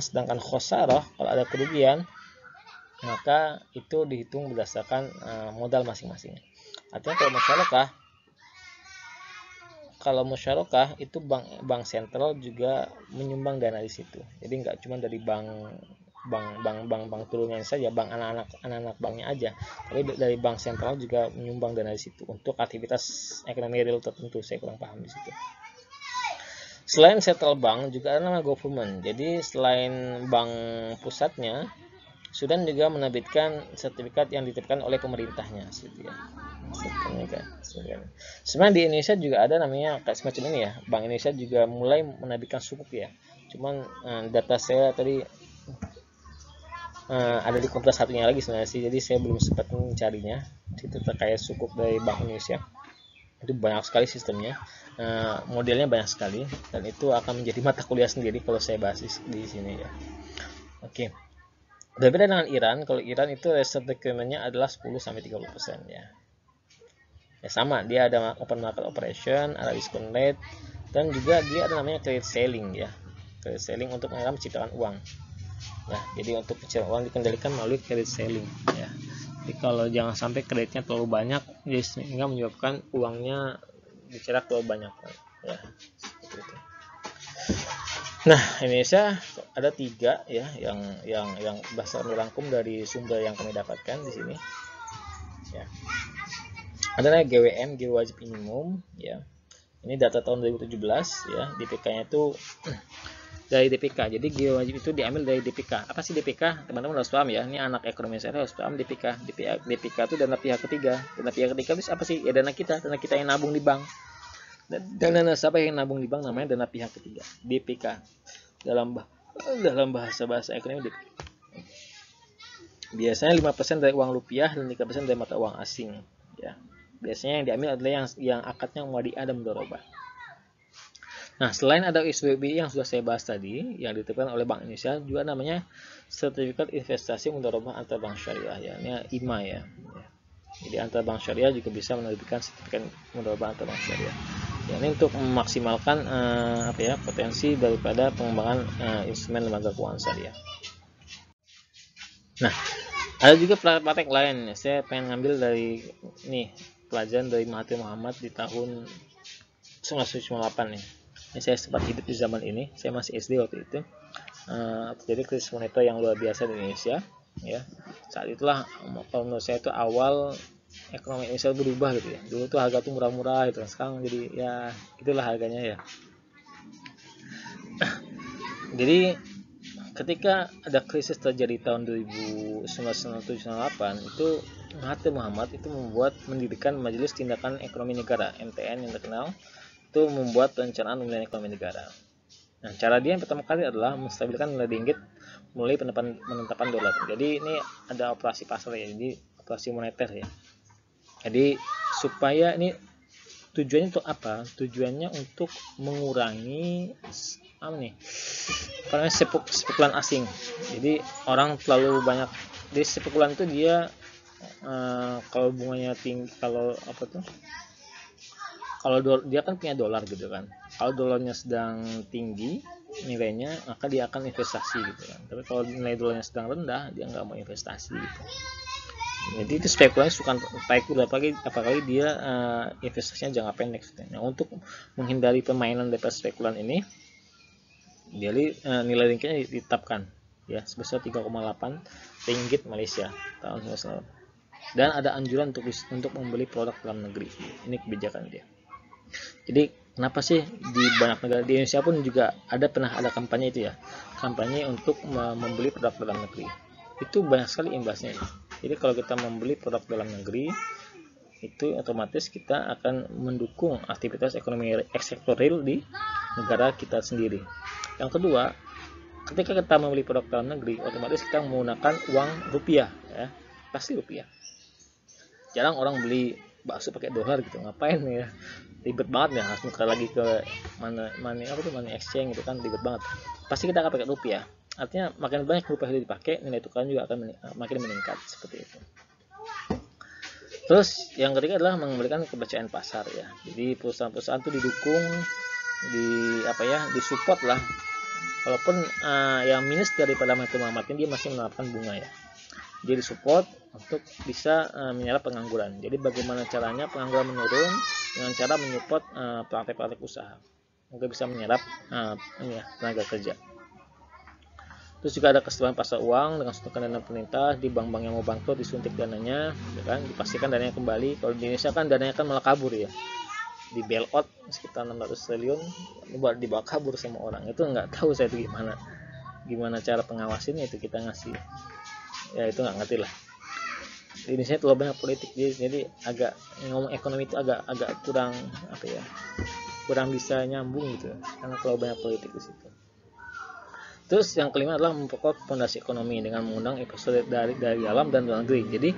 sedangkan khosarah kalau ada kerugian maka itu dihitung berdasarkan modal masing-masing. Artinya kalau musyarakah itu bank sentral juga menyumbang dana di situ. Jadi nggak cuma dari bank turunnya saja, bank anak-anak banknya aja, tapi dari bank sentral juga menyumbang dana di situ untuk aktivitas ekonomi real tertentu. Saya kurang paham di situ. Selain central bank juga ada nama government. Jadi selain bank pusatnya, Sudan juga menerbitkan sertifikat yang diterbitkan oleh pemerintahnya. Sebenarnya di Indonesia juga ada namanya kayak semacam ini ya. Bank Indonesia juga mulai menerbitkan sukuk ya. Cuman data saya tadi ada di komputer satunya lagi sebenarnya sih. Jadi saya belum sempat mencarinya. Itu terkait sukuk dari Bank Indonesia. Itu banyak sekali sistemnya, modelnya banyak sekali, dan itu akan menjadi mata kuliah sendiri kalau saya bahas di sini ya. Oke. Berbeda dengan Iran, kalau Iran itu reserve requirement-nya adalah 10-30% ya. Ya sama, dia ada open market operation, ada discount rate, dan juga dia ada namanya credit selling ya. Credit selling untuk menciptakan uang. Ya, jadi untuk penciptaan uang dikendalikan melalui credit selling ya. Jadi kalau jangan sampai kreditnya terlalu banyak, jadi sehingga menyebabkan uangnya dicetak terlalu banyak ya. Seperti itu. Nah, Indonesia ada 3 ya yang bahasa merangkum dari sumber yang kami dapatkan di sini. Ya. Ada namanya GWM, Giro Wajib Minimum ya. Ini data tahun 2017 ya. DPK-nya itu dari DPK. Jadi giro wajib itu diambil dari DPK. Apa sih DPK? Teman-teman harus paham ya. Ini anak ekonomi saya harus paham DPK. DPK itu dana pihak ketiga. Dana pihak ketiga itu apa sih? Ya dana kita yang nabung di bank. Dan dana siapa yang nabung di bank namanya dana pihak ketiga. DPK. Dalam bahasa ekonomi DPK. Biasanya 5% dari uang rupiah dan 3% dari mata uang asing. ya. Biasanya yang diambil adalah yang akadnya muadi'ah dan mudharabah. Nah, selain ada SBBI yang sudah saya bahas tadi, yang diterbitkan oleh Bank Indonesia, juga namanya Sertifikat Investasi Mudharabah Antar Bank Syariah, ya, ini IMA ya. Jadi antar bank syariah juga bisa menerbitkan sertifikat mudharabah antar bank syariah. Ya, ini untuk memaksimalkan potensi daripada pengembangan instrumen lembaga keuangan syariah. Nah, ada juga praktek lain. Saya pengen ngambil dari nih pelajaran dari Mahathir Muhammad di tahun 1998 nih. Ini saya sempat hidup di zaman ini. Saya masih SD waktu itu. Terjadi krisis moneter yang luar biasa di Indonesia. Ya, saat itulah kalau menurut saya itu awal ekonomi Indonesia berubah gitu ya. Dulu tuh harga tuh murah-murah gitu, sekarang jadi ya itulah harganya ya. Jadi ketika ada krisis terjadi tahun 1998 itu Mahathir Muhammad itu mendirikan Majelis Tindakan Ekonomi Negara MTN yang terkenal, itu membuat perencanaan pemulihan ekonomi negara. Nah, cara dia yang pertama kali adalah menstabilkan nilai ringgit melalui penetapan dolar. Jadi ini ada operasi pasar ya, jadi operasi moneter ya. Jadi supaya ini tujuannya untuk apa? Tujuannya untuk mengurangi karena spekulan asing. Jadi orang terlalu banyak. Jadi spekulan itu dia kalau bunganya tinggi, kalau dia kan punya dolar gitu kan. Kalau dolarnya sedang tinggi nilainya, maka dia akan investasi gitu kan. Tapi kalau nilai dolarnya sedang rendah, dia nggak mau investasi gitu. Jadi itu spekulasi suka baik apalagi dia investasinya jangka pendek. Nah, untuk menghindari permainan dari spekulan ini, jadi nilai ringgitnya ditetapkan ya sebesar 3,8 ringgit Malaysia tahun 1998. Dan ada anjuran untuk membeli produk dalam negeri. Ini kebijakan dia. Jadi kenapa sih di banyak negara, di Indonesia pun juga pernah ada kampanye itu ya, kampanye untuk membeli produk dalam negeri. Itu banyak sekali imbasnya. Jadi kalau kita membeli produk dalam negeri, itu otomatis kita akan mendukung aktivitas ekonomi eksektorial di negara kita sendiri. Yang kedua, ketika kita membeli produk dalam negeri, otomatis kita menggunakan uang rupiah ya, pasti rupiah. Jarang orang beli bakso pakai dolar gitu, ngapain ya, ribet banget ya, harus nuker lagi ke money exchange gitu kan, ribet banget. Pasti kita akan pakai rupiah. Artinya makin banyak rupiah yang dipakai, nilai tukarnya juga akan makin meningkat seperti itu. Terus yang ketiga adalah mengembalikan kepercayaan pasar ya. Jadi perusahaan-perusahaan itu didukung, disupport lah. Walaupun yang minus daripada Mahathir Muhammad ini, dia masih menerapkan bunga ya. Jadi support untuk bisa menyerap pengangguran. Jadi bagaimana caranya pengangguran menurun dengan cara menyupport praktek-praktek usaha agar bisa menyerap tenaga kerja. Terus juga ada kesetaraan pasar uang dengan suntikan dana pemerintah di bank-bank yang mau bangkrut, disuntik dananya, ya kan, dipastikan dananya kembali. Kalau di Indonesia kan dananya kan malah kabur ya, di bailout sekitar 600 triliun dibawa kabur sama orang. Itu nggak tahu saya itu gimana cara pengawasinnya, itu kita ngasih ya, itu nggak ngerti lah. Di Indonesia terlalu banyak politik, jadi agak ngomong ekonomi itu agak kurang bisa nyambung gitu, karena terlalu banyak politik di situ. Terus yang kelima adalah memperkuat fondasi ekonomi dengan mengundang investor dari dalam dan luar negeri. Jadi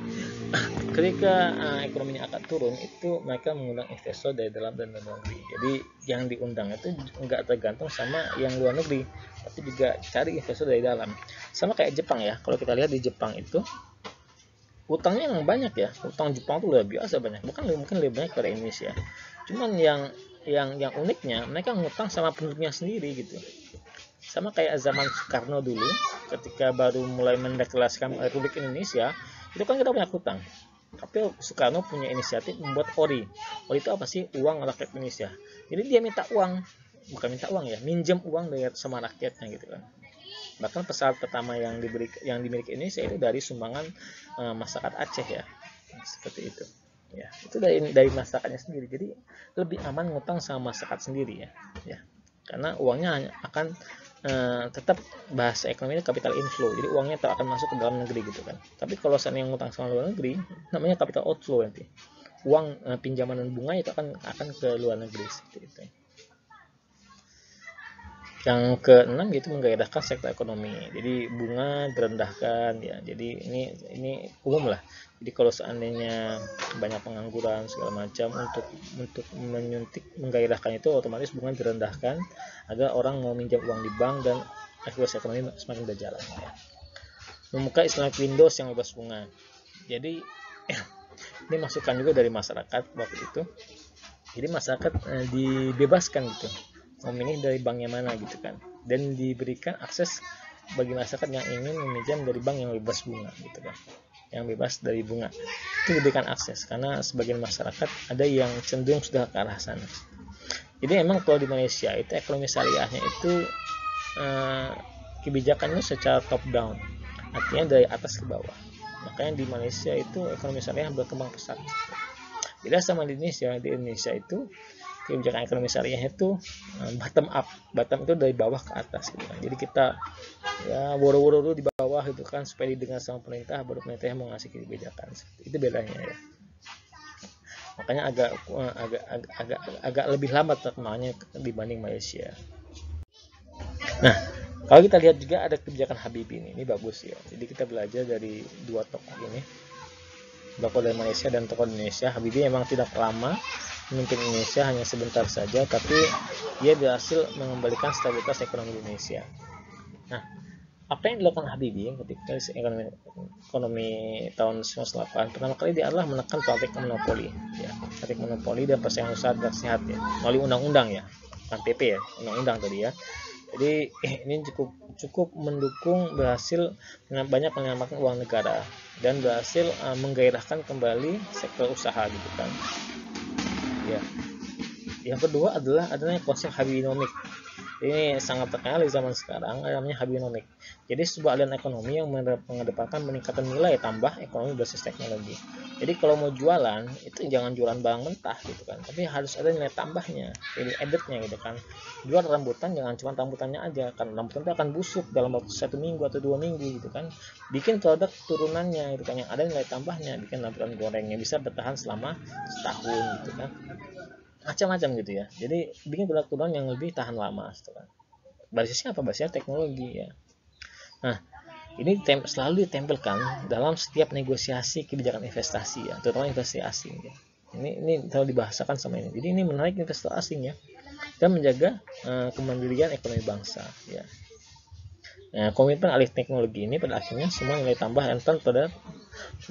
ketika ekonominya akan turun, itu mereka mengundang investor dari dalam dan luar negeri. Jadi yang diundang itu nggak tergantung sama yang luar negeri, tapi juga cari investor dari dalam. Sama kayak Jepang ya. Kalau kita lihat di Jepang itu utangnya yang banyak ya. Utang Jepang tuh luar biasa banyak. Mungkin lebih banyak dari Indonesia. Cuman yang uniknya, mereka ngutang sama penduduknya sendiri gitu. Sama kayak zaman Soekarno dulu, ketika baru mulai mendeklarasikan Republik Indonesia, itu kan kita punya hutang. Tapi Soekarno punya inisiatif membuat ORI. ORI itu apa sih? Uang rakyat Indonesia. Jadi dia minta uang, bukan minta uang ya, minjem uang dari sama rakyatnya gitu kan. Bahkan pesawat pertama yang dimiliki Indonesia itu dari sumbangan masyarakat Aceh ya, seperti itu. Ya, itu dari masyarakatnya sendiri. Jadi lebih aman ngutang sama masyarakat sendiri ya. Karena uangnya akan tetap bahasa ekonomi capital inflow, jadi uangnya tak akan masuk ke dalam negeri gitu kan. Tapi kalau seandainya ngutang sama luar negeri, namanya capital outflow, nanti uang pinjaman dan bunga itu akan ke luar negeri seperti itu. Yang keenam yaitu menggairahkan sektor ekonomi. Jadi bunga direndahkan ya. Jadi ini umum lah. Jadi kalau seandainya banyak pengangguran segala macam, untuk menyuntik menggairahkan itu otomatis bunga direndahkan agar orang mau minjam uang di bank dan aktivitas ekonomi semakin berjalan ya. Membuka Islamic Windows yang bebas bunga. Jadi ini masukan juga dari masyarakat waktu itu. Jadi masyarakat dibebaskan gitu memilih dari banknya mana gitu kan, dan diberikan akses bagi masyarakat yang ingin meminjam dari bank yang bebas bunga gitu kan, yang bebas dari bunga itu diberikan akses karena sebagian masyarakat ada yang cenderung sudah ke arah sana. Jadi emang kalau di Malaysia itu ekonomi syariahnya itu kebijakannya secara top down, artinya dari atas ke bawah. Makanya di Malaysia itu ekonomi syariah berkembang pesat. Beda sama di Indonesia. Di Indonesia itu kebijakan ekonomi syariah itu bottom up. Bottom itu dari bawah ke atas gitu kan. Jadi kita ya woro-woro dulu di bawah gitu kan supaya didengar sama pemerintah, baru pemerintah mau ngasih kebijakan. Itu bedanya ya. Makanya agak lebih lambat perkembangannya dibanding Malaysia. Nah, kalau kita lihat juga ada kebijakan Habibie ini bagus ya. Jadi kita belajar dari dua tokoh ini, tokoh dari Malaysia dan tokoh Indonesia. Habibie memang tidak lama memimpin Indonesia, hanya sebentar saja, tapi dia berhasil mengembalikan stabilitas ekonomi Indonesia. Nah, apa yang dilakukan Habibie ketika ekonomi tahun 1998 pertama kali dia adalah menekan praktik monopoli ya, praktik monopoli dan persaingan usaha tidak sehat ya, melalui undang-undang ya, bukan PP ya, undang-undang tadi ya. Jadi ini cukup mendukung, berhasil banyak menyelamatkan uang negara dan berhasil menggairahkan kembali sektor usaha gitu kan ya. Yang kedua adalah adanya konsep Habibienomics. Ini sangat terkenal di zaman sekarang, namanya Habibienomics. Jadi sebuah aliran ekonomi yang mengedepankan meningkatkan nilai tambah ekonomi berbasis teknologi. Jadi kalau mau jualan itu jangan jualan barang mentah gitu kan, tapi harus ada nilai tambahnya, jadi addednya gitu kan. Jual rambutan jangan cuma rambutannya aja, karena rambutan itu akan busuk dalam waktu 1 minggu atau 2 minggu gitu kan. Bikin produk turunannya gitu kan yang ada nilai tambahnya, bikin rambutan gorengnya bisa bertahan selama setahun gitu kan, macam-macam gitu ya. Jadi bikin produk turunan yang lebih tahan lama gitu kan. Basisnya apa? Basisnya teknologi ya. Nah, ini selalu ditempelkan dalam setiap negosiasi kebijakan investasi ya, terutama investasi asing ya. Ini selalu dibahasakan sama ini. Jadi ini menarik investor asing ya, dan menjaga kemandirian ekonomi bangsa ya. Nah, komitmen alih teknologi ini pada akhirnya semua nilai tambah rentan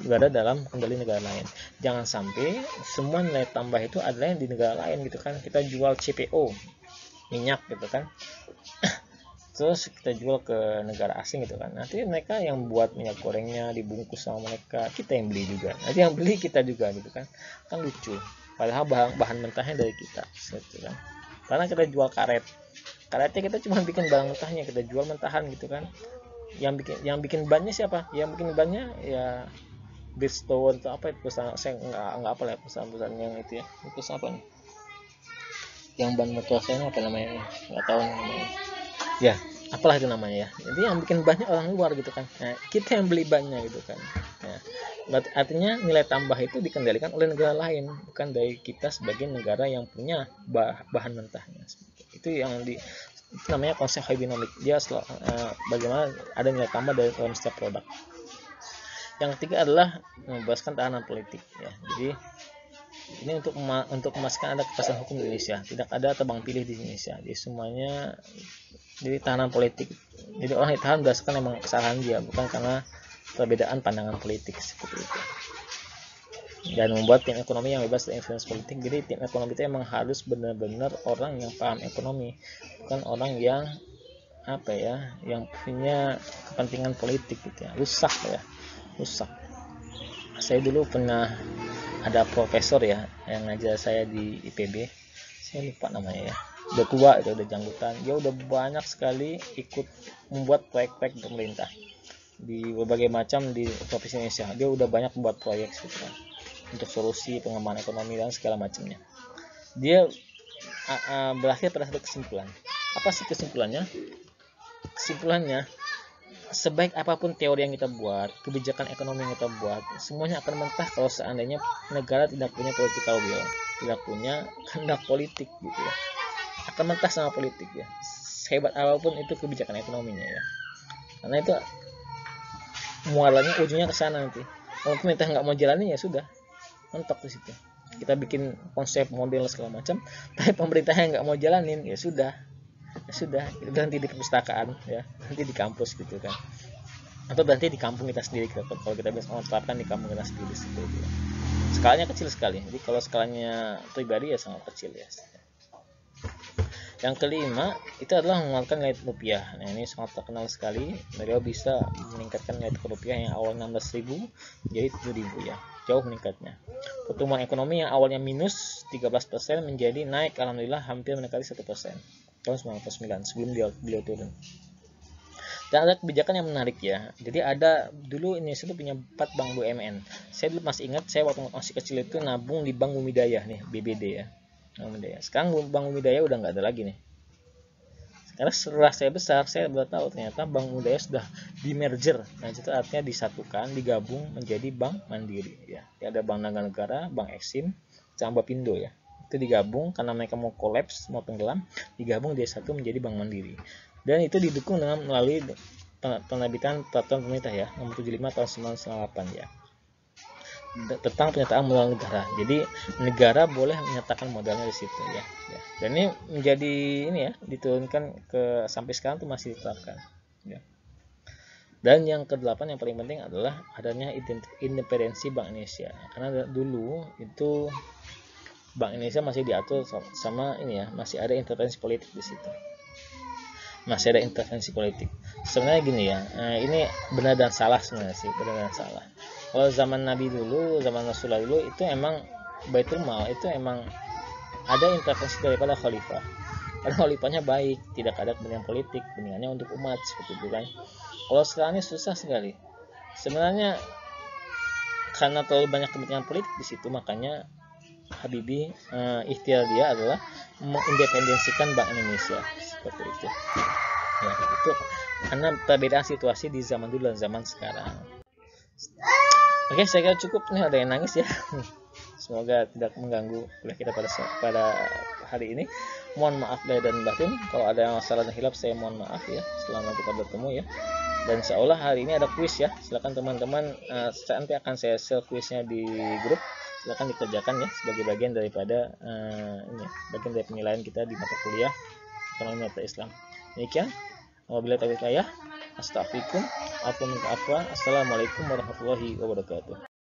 berada dalam kendali negara lain. Jangan sampai semua nilai tambah itu adalah yang di negara lain gitu kan. Kita jual CPO minyak gitu kan, terus kita jual ke negara asing gitu kan. Nanti mereka yang buat minyak gorengnya dibungkus sama mereka, kita yang beli juga. Nanti yang beli kita juga gitu kan. Kan lucu. Padahal bahan mentahnya dari kita gitu kan. Karena kita jual karetnya kita cuma bikin barang mentahnya, kita jual mentahan gitu kan. Yang bikin bannya siapa? Yang bikin bannya ya Bridgestone atau apa itu perusahaan, saya nggak apa lah perusahaan yang itu ya. Itu apa nih? Yang ban motor saya apa namanya? Nggak tahu namanya. Ya, apalah itu namanya ya. Jadi yang bikin bannya orang luar gitu kan. Nah, kita yang beli bannya gitu kan. Nah, artinya nilai tambah itu dikendalikan oleh negara lain, bukan dari kita sebagai negara yang punya bahan mentahnya. Itu yang itu namanya konsep Habibienomics. Dia bagaimana ada nilai tambah dalam setiap produk. Yang ketiga adalah membebaskan tahanan politik ya. Jadi ini untuk memastikan ada kepastian hukum di Indonesia, tidak ada tebang pilih di Indonesia. Jadi semuanya jadi tahanan politik. Jadi orang ditahan berdasarkan memang kesalahan dia, bukan karena perbedaan pandangan politik seperti itu. Dan membuat tim ekonomi yang bebas dari influence politik. Jadi tim ekonomi itu memang harus benar-benar orang yang paham ekonomi, bukan orang yang apa ya, yang punya kepentingan politik gitu ya. Rusak. Saya dulu pernah ada profesor ya yang ngajar saya di IPB, saya lupa namanya ya, udah tua itu, udah janggutan. Dia udah banyak sekali ikut membuat proyek-proyek pemerintah di berbagai macam di provinsi Indonesia. Dia udah banyak membuat proyek gitu kan, untuk solusi pengembangan ekonomi dan segala macamnya. Dia berakhir pada satu kesimpulan. Apa sih kesimpulannya? Kesimpulannya, sebaik apapun teori yang kita buat, kebijakan ekonomi yang kita buat, semuanya akan mentah kalau seandainya negara tidak punya political will, tidak punya kehendak politik gitu ya. Akan mentah sama politik ya. sehebat apapun itu kebijakan ekonominya ya, karena itu muaranya ujungnya ke sana nanti. Kalau pemerintah nggak mau jalani ya sudah, mentok di situ. Kita bikin konsep model segala macam, tapi pemerintahnya nggak mau jalanin ya sudah, itu nanti di perpustakaan ya, nanti di kampus gitu kan, atau nanti di kampung kita sendiri. Kalau kita bisa menerapkan di kampung kita sendiri seperti itu. Skalanya kecil sekali, jadi kalau skalanya pribadi ya sangat kecil ya. Yang kelima itu adalah menguatkan nilai rupiah. Nah ini sangat terkenal sekali. Beliau bisa meningkatkan nilai tukar rupiah yang awal 16.000 jadi 7.000 ya, jauh meningkatnya. Pertumbuhan ekonomi yang awalnya minus 13% menjadi naik, alhamdulillah hampir mendekati 1% tahun 1999 sebelum beliau turun. Dan ada kebijakan yang menarik ya. Jadi ada dulu Indonesia itu punya 4 bank BUMN. Saya dulu masih ingat, saya waktu masih kecil itu nabung di Bank Bumi Daya nih, BBD ya. Sekarang Bank Bumi Daya udah nggak ada lagi nih. Karena setelah saya besar, saya baru tahu ternyata Bank Bumi Daya sudah di merger. Nah itu artinya disatukan, digabung menjadi Bank Mandiri ya. Ada Bank Naga Negara, Bank Eksim, sama Bapindo ya. Itu digabung karena mereka mau kolaps, mau tenggelam, digabung jadi satu menjadi Bank Mandiri. Dan itu didukung dengan melalui penerbitan peraturan pemerintah ya, nomor 75 tahun 1998 ya, tentang penyertaan modal negara. Jadi negara boleh menyertakan modalnya di situ ya. Dan ini menjadi ini ya, diturunkan ke sampai sekarang tuh masih diterapkan ya. Dan yang kedelapan yang paling penting adalah adanya independensi Bank Indonesia. Karena dulu itu Bank Indonesia masih diatur sama ini ya, masih ada intervensi politik di situ. Masih ada intervensi politik. Sebenarnya gini ya, ini benar dan salah sebenarnya sih, benar dan salah. Kalau zaman Nabi dulu, zaman Rasulullah dulu itu emang Baitul Mal itu emang ada intervensi daripada khalifah. Karena khalifahnya baik, tidak ada kepentingan politik, kepentingannya untuk umat seperti itu kan. Kalau sekarang ini susah sekali. Sebenarnya karena terlalu banyak kepentingan politik di situ, makanya Habibie ikhtiar dia adalah mengindependensikan Bank Indonesia seperti itu. Ya, itu karena perbedaan situasi di zaman dulu dan zaman sekarang. Oke, saya kira cukup. Nih ada yang nangis ya. Semoga tidak mengganggu kuliah kita pada hari ini. Mohon maaf lahir dan batin. Kalau ada yang salah dan hilaf saya mohon maaf ya. Selama kita bertemu ya. Dan insya Allah hari ini ada kuis ya. Silakan teman-teman, nanti akan saya share kuisnya di grup. Silakan dikerjakan ya sebagai bagian daripada ini ya, bagian dari penilaian kita di mata kuliah ekonomi mata Islam. Demikian. Wabillahi taufiq hidayah. Astagfirullahaladzim. Assalamualaikum warahmatullahi wabarakatuh.